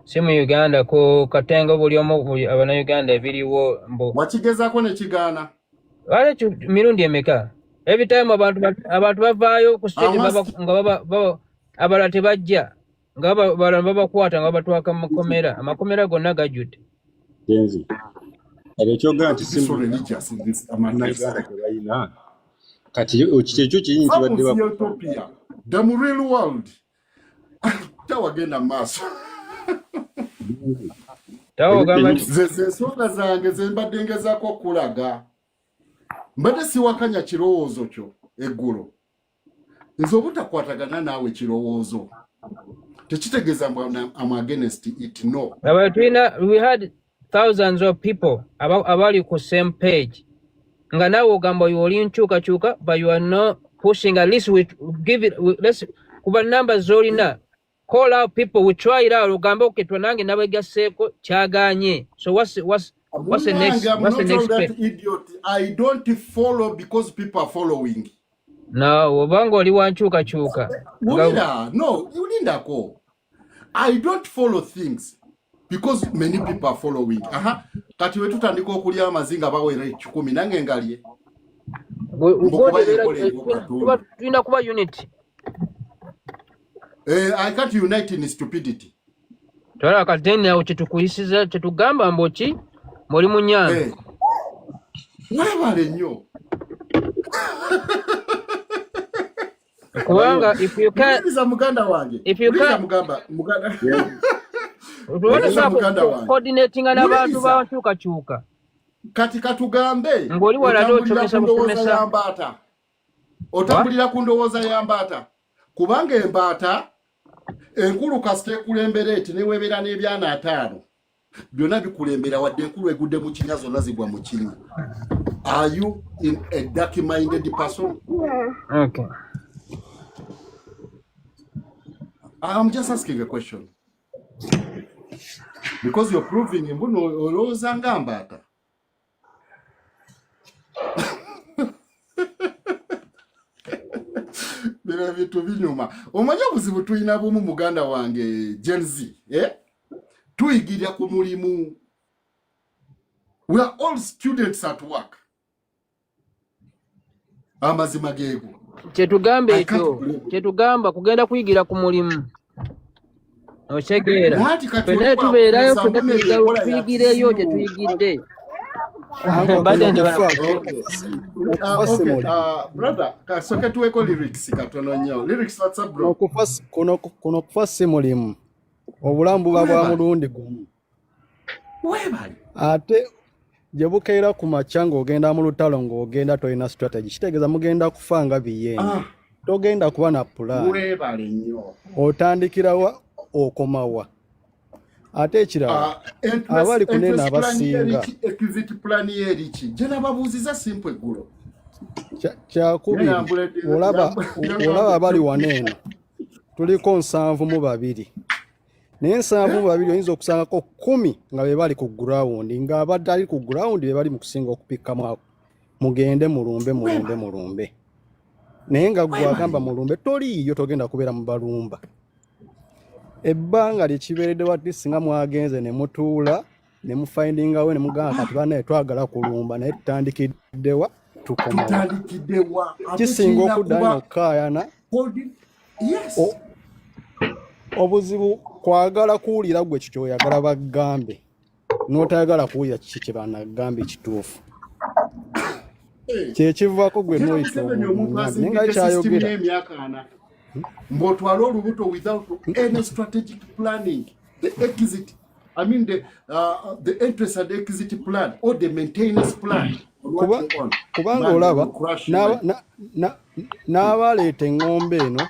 Simu Uganda ko katenga buli omu abana Uganda ebiriwo mbo. Wakigezaako ne kigaana. Wale mirundi emeka. Every time abantu bavaayo ku stage baba abala tebajja nga baba kwata nga batwaka amakomera gonna gajjudde. Jenzi. Ekyoga nti Uganda tebayina. Kati ekyo kiyinza badde Ethiopia. The real world. Tawagenda maaso. Ensonga zange ze mbadde ngezaako okulaga. Mbadde siwakanya kirowoozo kyo eggulo. Nze obutakwatagana naawe kirowoozo tekitegeeza mbu I'm against it, no. We had thousands of people abali ku same page. Nga nawe ogamba yoli nchuka, but you are not pushing. At least we give it. Let's kuba numbers zolina. Call out people. We try it out. Ogamba okay twanange nawe gaseko chaganye. So what's the next? What's the next step? Idiot. I don't follow because people are following. No, obango oli wanchuka. No, ulinda ko. I don't follow things because many people are following. Kati wetu tandika okulya amazinga bawere 10 nange ngalye. Tulina kuba unity. I can't unite in stupidity. Twala katene awo chetukuyisiza chetugamba mbochi muri munyanga. Webale nnyo. Kubanga if you can muganda wange. If you can muganda. Coordinating n'abantu bachuka. Kati katugambe. Ngoli wala chomesa yambata. Otambulira ku ndowooza yambata. Kubanga embata enkulu kasite kulembera eti ne webera n'ebyana 5. Byonna bikulembera wadde enkulu egudde mu kinnya zonna zigwa mu kinnya. Are you in a dark-minded person? Okay. I'm just asking a question. Because you're proving mbuno olowooza nga mbata. Bira vitu binyuma. Omanya buzibu tuyina bumu muganda wange Gen Z, tuyigirya ku mulimu. We are all students at work. Amazima geego. Chetugamba kugenda kuyigira ku mulimu. Ochegeera. Pene tubeerayo tuyigireyo gye tuyigidde. Brother, kasoke tuweko lyrics katono nnyo. Lyrics what's up bro? Kuno kufa si mulimu. Obulambu bwa mulundi gumu. Webali. Ate gye bukeera ku makya ng'ogenda mu lutalo ng'ogenda tolina strategy. Kitegeeza mugenda kufa nga biyenje. Togenda kuba na plan. Webali nnyo. Otandikirawa okomawa. Ate ekirala abali kunena abasinga exit plan yeriki jena babuziza simple gulo kyakubiri olaba abali waneeno tuliko 7 naye 7 oyinza okusangako 10 nga be bali ku ground nga abadali ku ground be bali mu kusinga okupikkamu mugende mulumbe naye nga gwagamba mulumbe toliiyo togenda kubeera mu balumba. Ebbanga likiberedde wati singa mwagenze ne mutuula ne mufindinga we ne mugamba kati banaye twagala kulumba naye tutandikiddewa tukoma kisinga okuddayo n'okkaayana. Yes. Obuzibu kwagala kuwulira gwe kikyo oyagala bagambe n'otayagala kuwulira kiki kye banagambe ekituufu kyekivaako gwe noyita omuntu naye nga kyayogera mbotwala olubuto without any strategic planning. The exit, I mean the entrance and exit plan or the maintenance plan. Kubanga olaba n'abaleeta eŋŋombe eno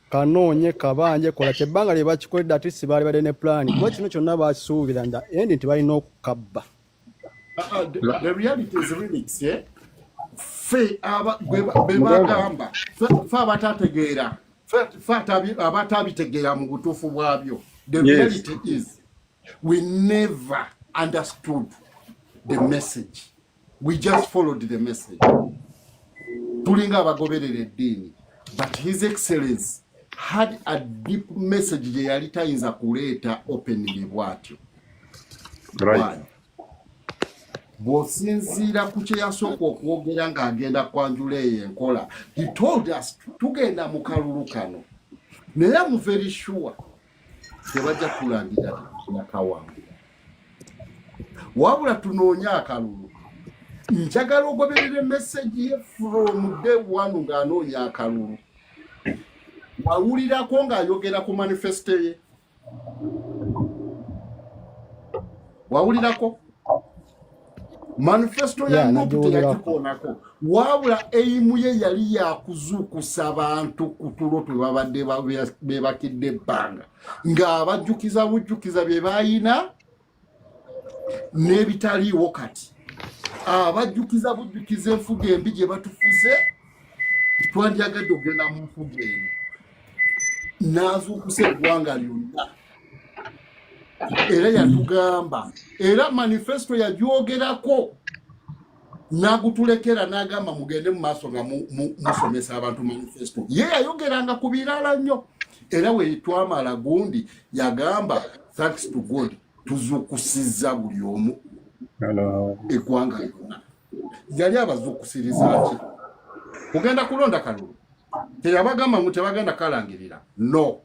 kanoonye kabanje kola kyebbanga lye bakikoledde ate si baali badde ne plan kuba kino kyonna bakisuubira nda endi nti balina okukabba. The reality is lyrics, fe bagamba fe abatategeera abatabitegera mu butuufu bwabyo. The reality is we never understood the message. We just followed the message. Tulinga abagoberera eddiini. But His Excellency had a deep message gye yali tayinza kuleeta openly bw'atyo. Right. Bw'osinziira ku kye yasooka okwogera ng'agenda kwanjula eyo enkola. He told us tugenda mu kalulu kano. Naye I'm very sure tebajja kulangira nakawangula. Wabula tunoonya akalulu. Njagala ogoberera message ye from day one ng'anoonya akalulu. Wawulirako ng'ayogera ku manifesto ye. Wawulirako? Manifesto ya nupu teyakikonako. Wabula eimu ye yali yakuzuukusa abantu ku tulo twebabadde bebakidde ebbanga. Ng'abajjukiza bujjukiza bye bayina n'ebitaliiwo kati abajjukiza bujjukiza enfuga embi gye batufuze twandyagadde ogenda mu nfuga eno n'azuukusa eggwanga lyonna era yatugamba era manifesto yagyogerako n'agutulekera n'agamba mugende mu maaso nga musomesa abantu manifesto ye yayogeranga ku birala nnyo era we twamala gundi yagamba thanks to God tuzuukusizza buli omu eggwanga lyonna yali abazuukusiriza ki kugenda kulonda kalulu teyabagamba mu tebagenda kalangirira no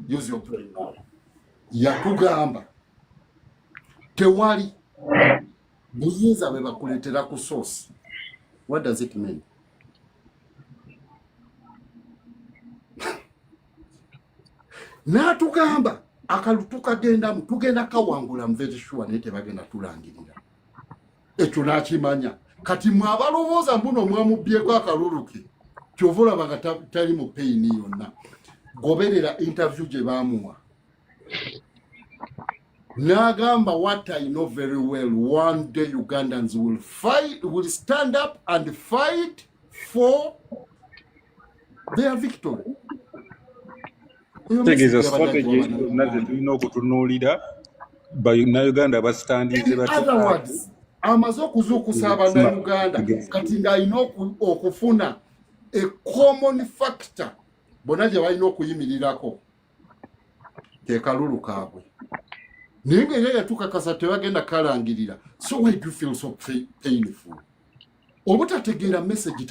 use your brain now yatugamba tewali buyinza bwe bakuleetera ku source. What does it mean? N'atugamba akalutu kagendamu tugenda kawangula mu very sure naye tebagenda tulangirira ekyo n'akimanya kati mwabalowooza mbuno mwamubyeko akalulu ke kyova olaba nga tali mu payini yonna goberera interview gye baamuwa n'agamba what I know very well one day Ugandans will stand up and fight for their victory. Tegeeza strategy nazo tulina okutunuulira bannayuganda basitandize otherwise amaze okuzuukusa abannayuganda kati ng'alina okufuna a common factor bonna gye balina okuyimirirako ke kalulu kaabwe naye nga era yatukakasa tebagenda kalangirira. So why do you feel so painful? Obutategeera message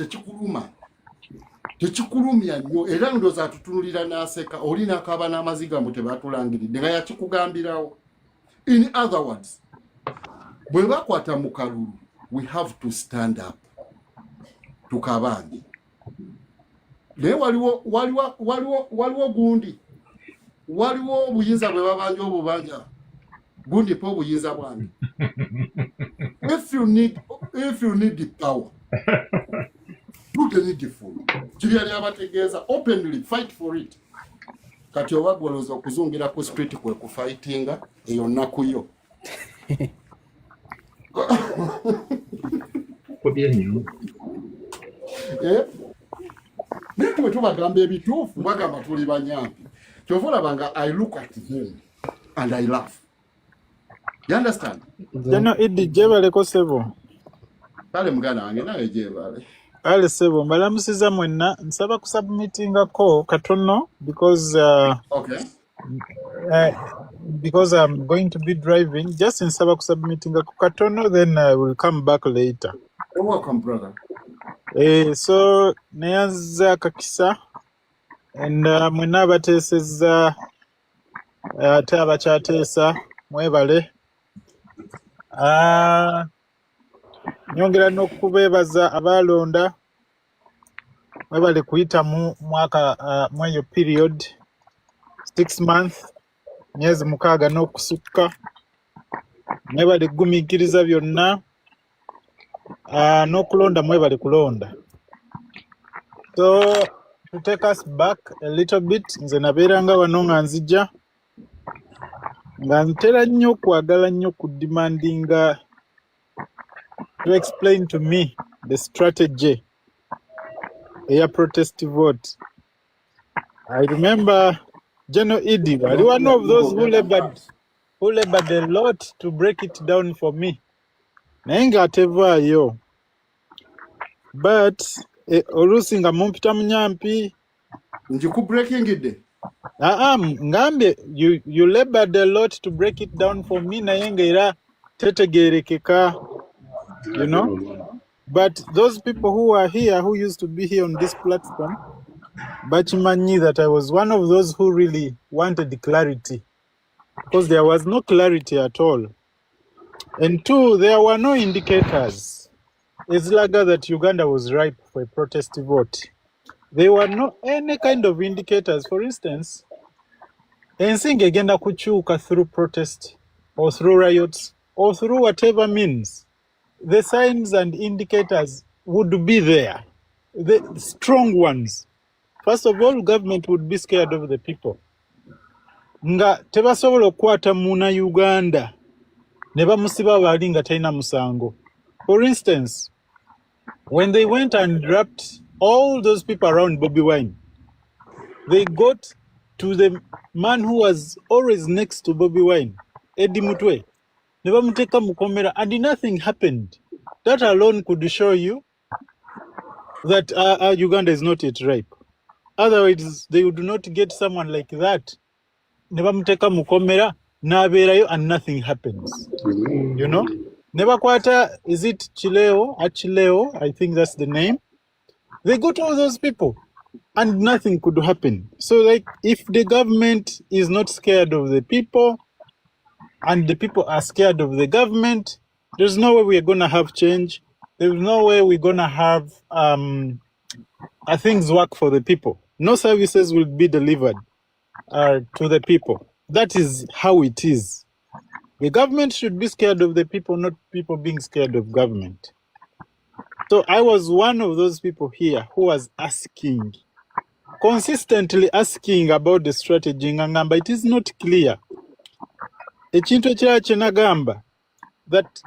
tekikulumya nnyo era ndooza atutunulira n'aseka oli n'akaaba n'amaziga mbu tebatulangiridde nga yakikugambirawo. In other words, bwe bakwata mu kalulu we have to stand up tukabange. Naye waliwo gundi waliwo obuyinza bwe babanja obubanja gundi po obuyinza bwange. If you need the power do the needful. Kiri yali abategeeza openly fight for it. Kati oba gwoloza okuzungira ku street kwe kufightinga eyo nnaku yo. Naye bwe tubagamba ebituufu bagamba tuli banyampi. Kyova olabanga I look at him and I laugh. You understand? Jeno idi jebaleko sebo. Kale muganda wange nawe jebale. Ale sebo mbalamusiza mwenna nsaba kusubmittingako katono because because I'm going to be driving. Just nsaba kusubmittingako katono, then I will come back later. You're welcome, brother. So neyaza kakisa and mwenna abateeseza ate abakyateesa mwebale. Nyongera n'okubeebaza abalonda mwebale kuyita mu mwaka mweyo period 6 months myezi 6 n'okusukka mwebale gumiikiriza byonna n'okulonda mwebale kulonda. So to take us back a little bit, nze nabeeranga wano nga nzija nga ntera nnyo kwagala nnyo kudimandinga to explain to me the strategy eya protest vote. I remember General Idi was one of those who labored a lot to break it down for me. Naye nga atevaayo. But oluusi nga mumpita munyampi njikubreakingidde. Ngambe you labored a lot to break it down for me naye nga era tetegeerekeka, you know. But those people who are here, who used to be here on this platform, bachimanyi that I was one of those who really wanted clarity, because there was no clarity at all. And two, there were no indicators eziraga that Uganda was ripe for a protest vote. There were no any kind of indicators. For instance, ensinga egenda kukyuka through protest or through riots or through whatever means. The signs and indicators would be there, the strong ones. First of all, government would be scared of the people. Nga tebasobola okukwata muna Uganda ne bamusiba baali nga talina musango. For instance, when they went and wrapped all those people around Bobby Wine, they got to the man who was always next to Bobby Wine, Eddie Mutwe. Ne bamuteka mukomera and nothing happened. That alone could show you that Uganda is not yet ripe. Otherwise, they would not get someone like that. Ne bamuteka mukomera n'abeerayo and nothing happens. You know? Ne bakwata, is it Achileo? I think that's the name. They got all those people and nothing could happen. So like if the government is not scared of the people and the people are scared of the government, there's no way we're going to have change. There's no way we're going to have things work for the people. No services will be delivered to the people. That is how it is. The government should be scared of the people, not people being scared of government. So I was one of those people here who was consistently asking about the strategy. Ngamba, it is not clear. Ekintu ekirala kye nagamba, that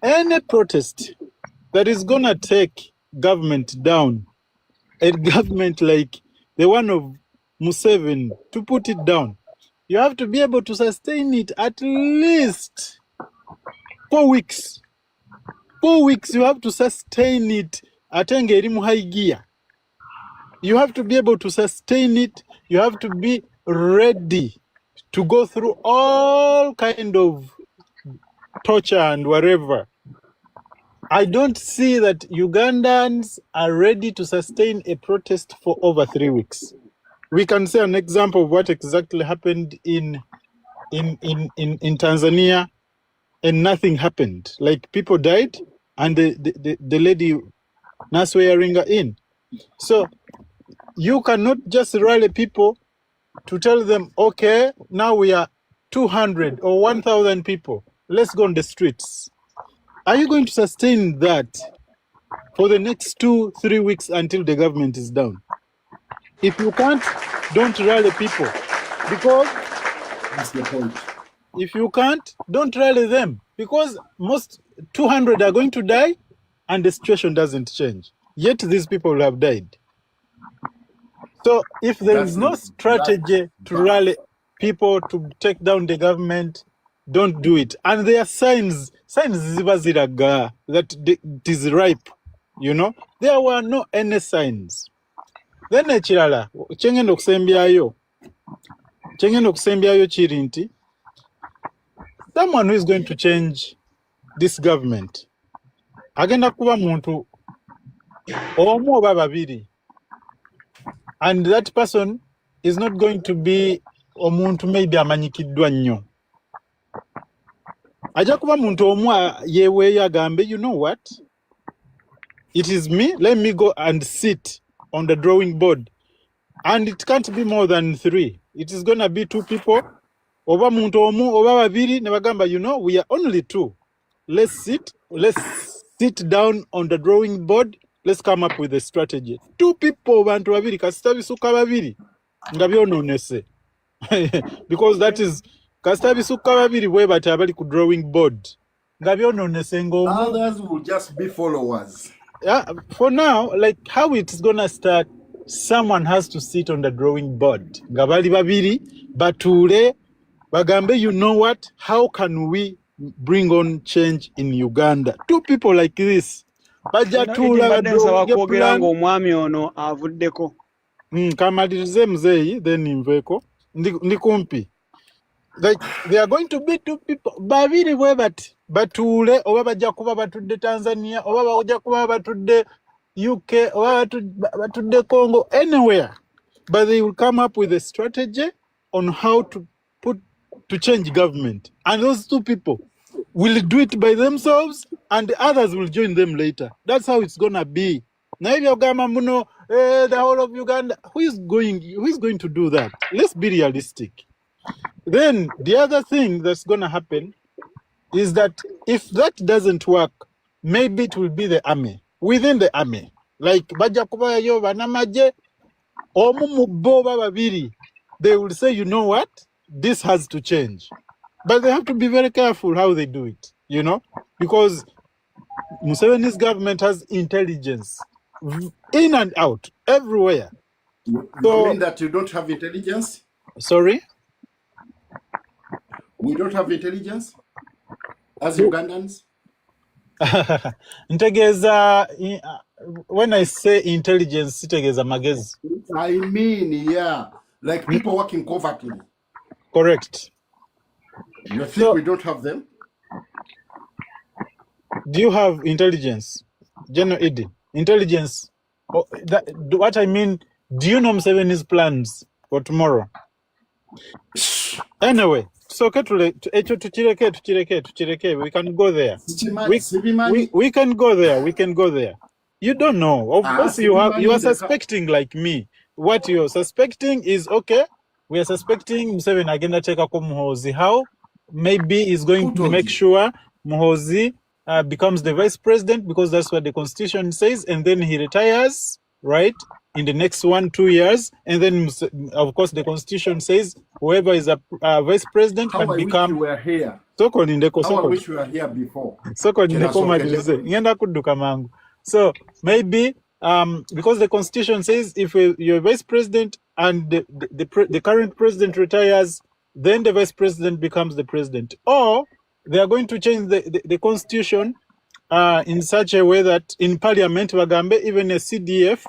any protest that is going to take government down, a government like the one of Museveni, to put it down, you have to be able to sustain it at least 4 weeks. 4 weeks, you have to sustain it at engeri high gear. You have to be able to sustain it. You have to be ready to go through all kind of torture and whatever. I don't see that Ugandans are ready to sustain a protest for over 3 weeks. We can say an example of what exactly happened in Tanzania, and nothing happened. Like people died, and the lady Naswearinga in. So you cannot just rally people to tell them, okay, now we are 200 or 1,000 people. Let's go on the streets. Are you going to sustain that for the next 2-3 weeks until the government is down? If you can't, don't rally people. Because That's the point. If you can't, don't rally them. Because most 200 are going to die and the situation doesn't change. Yet these people have died. So if there is no strategy to rally people to take down the government, don't do it. And there are signs zibaziraga that it is ripe, you know. There were no any signs. Then ekirala kyengenda okusembyayo kiri nti someone who is going to change this government agenda kuba muntu omu oba babiri, and that person is not going to be omuntu maybe amanyikiddwa nnyo. Ajja kuba muntu omu yeweeyo agambe, you know what, it is me, let me go and sit on the drawing board, and it can't be more than 3. It is going to be 2 people, oba muntu omu oba babiri ne bagamba, you know, we are only 2. Let's sit down on the drawing board, let's come up with a strategy. 2 people, bantu babiri kasita bisuka babiri nga byononese. Because that is kasita bisuka babiri bwe bati abali ku drawing board nga byononese ngo Others will just be followers. Yeah, for now, like how it's gonna start, someone has to sit on the drawing board. Ngabali babiri, bature, bagambe, you know what? How can we bring on change in Uganda? 2 people like this. Bajatula kwogera ng'omwami ono avuddeko. Kamalirize mzeyi, then inveko. Ndi kumpi. Like they are going to be 2 people. Babiri bwe bati. Batule oba bajja kuba batudde Tanzania oba bajja kuba batudde UK oba batudde Congo, anywhere, but they will come up with a strategy on how to change government, and those 2 people will do it by themselves and the others will join them later. That's how it's gonna be. Now if you muno the whole of Uganda, who is going to do that? Let's be realistic. Then the other thing that's gonna happen is that if that doesn't work, maybe it will be the army. Within the army, like baja kubayo banamaje omu mubbo babiri, they will say, you know what, this has to change. But they have to be very careful how they do it, you know, because Museveni's government has intelligence in and out, everywhere. You So, mean that you don't have intelligence? sorry? We don't have intelligence as Ugandans? When I say intelligence, itegeza magezi. I mean, yeah, like people working covertly. Correct. You think we don't have them? Do you have intelligence? General Idi, intelligence. What I mean, do you know Museveni's plans for tomorrow? Anyway, so we can go there. We can go there. We can go there. You don't know. Of course, you are suspecting like me. What you're suspecting is okay. We are suspecting Museveni agenda take a Muhoozi. How? Maybe he's going to make sure Muhoozi becomes the vice president because that's what the constitution says, and then he retires, right? In the next 1-2 years, and then of course the constitution says whoever is a vice president can become. Wish you were here. I wish you were here before. So maybe because the constitution says if you're vice president and the current president retires, then the vice president becomes the president. Or they are going to change the constitution in such a way that in parliament, Wagambe, even a CDF,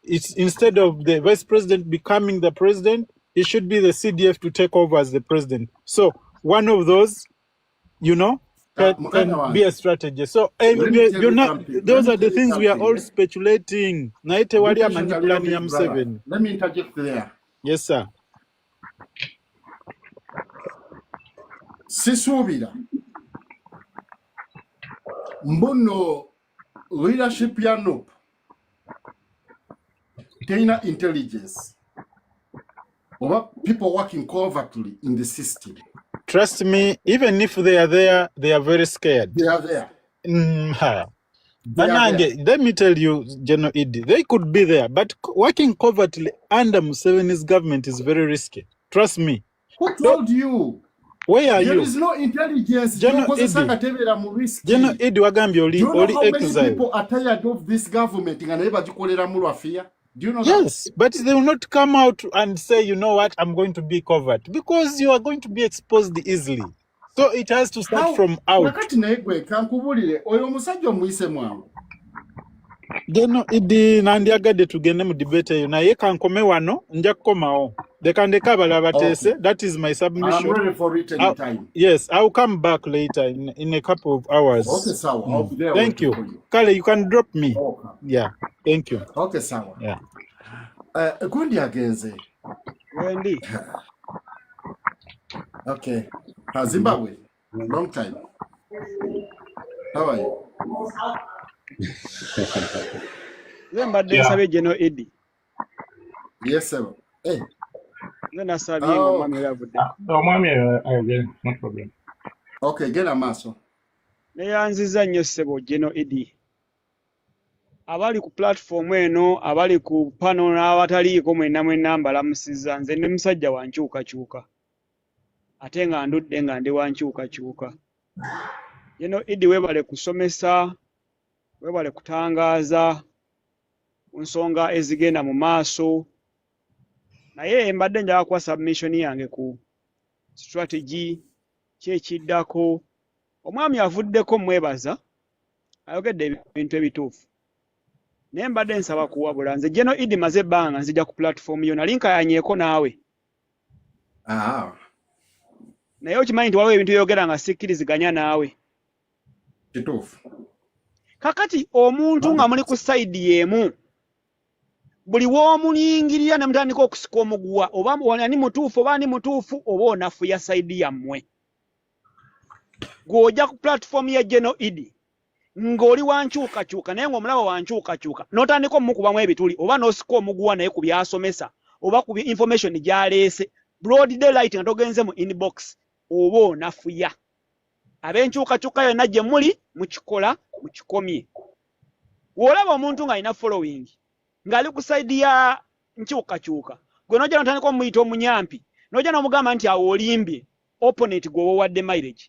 it's instead of the vice president becoming the president, it should be the CDF to take over as the president. So one of those, you know, can be a strategy. So you're not. Those are the things we are all speculating. Let me interject there. Yes, sir. Sisubira mbono leadership ya NUP Taina intelligence or people working covertly in the system. Trust me, even if they are there, they are very scared. They are there. Let me tell you, General Idi, they could be there, but working covertly under Museveni's government is very risky. Trust me. Who told you? Where are you? There is no intelligence. General Idi, Wagambi, do you know how many exile. people are tired of this government? Do you know yes, that? but they will not come out and say, you know what, I'm going to be covert, because you are going to be exposed easily. So it has to start from out. Geno Idi nandiagade tugende mu debate yo naye kankome wano nja kukomawo dekandeka batese. That is my submission. I'm ready for it anytime. Yes, I'll come back later in a couple of hours. Okay, sawa. I'll be there. Thank you. Kale, you can drop me. Okay. Yeah, thank you. Okay, sawa. Yeah. Gundi agenze. Wendy. Okay. Zimbabwe. Long time. How are you? Mbadde nsabye General Idi. Yes, sir. Hey. Nasabye omwami yavudde. Omwami ayogere, no problem. Okay, genda maaso. Neyanziza nnyo ssebo General Idi. Abali ku platform eno, abali ku panel n'abataliiko mwenna mbalamusizza. Nze ndi musajja wa nkyukakyuka. Ate nga ndudde nga ndi wa nkyukakyuka. General Idi weebale kusomesa, weebale kutangaaza ku nsonga ezigenda mu maaso. Naye mbadde njagala kuwa submission yange ku strategy kyekiddako. Omwami avuddeko mwebaza, ayogedde ebintu ebituufu. Naye mbadde nsaba kuwabula nze General Idi maze ebbanga nzija ku platform yo nali nkayanyeeko naawe. Naye okimanyi nti waliwo ebintu byogera nga sikkiriziganya naawe. Kituufu. Kakati omuntu nga muli ku side y'emu, buli w'omulingirira ne mutandika okusika omuguwa oba ani mutuufu oba ani mutuufu oba onafuya side yammwe. Gw'ojja ku platform ya General Idi ng'oli wankyukakyuka naye ng'omulaba wankyukakyuka n'otandika omukubamu ebituli oba n'osika omuguwa naye ku byasomesa oba ku information gy'aleese broad daylight nga togenze mu inbox oba onafuya. Ab'enkyukakyuka yonna gye muli mukikola mukikomye. W'olaba omuntu ng'alina following ng'ali ku side ya nkyukakyuka, gwe n'ojja n'otandika omuyita omunyampi n'ojja n'omugamba nti awo olimbye opponent gwe wadde mileage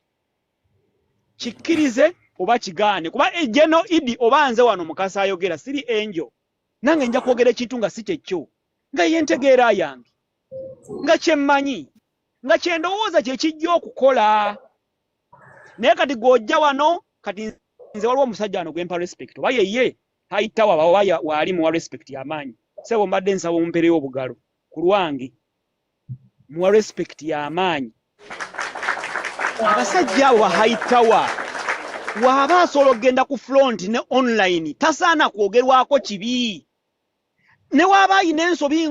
kikkirize oba kigaane kuba ejeno idi oba nze wano mukasa ayogera siri angel nange nja kwogera ekintu nga si kyekyo nga yentegeera yange nga kyemmanyi nga kyendowooza kye kijja okukola naye kati gw'ojja wano kati nze waliwo omusajja wano gwempa respect oba yeye hayitawa baba waali muwa respect y'amaanyi sebo mbadde nsaba omumpereyo obugalo ku lwange muwa respect y'amaanyi abasajja abo bahayitawa waba asobola okugenda ku front ne online tasaana kwogerwako kibi ne waba ayina ensobi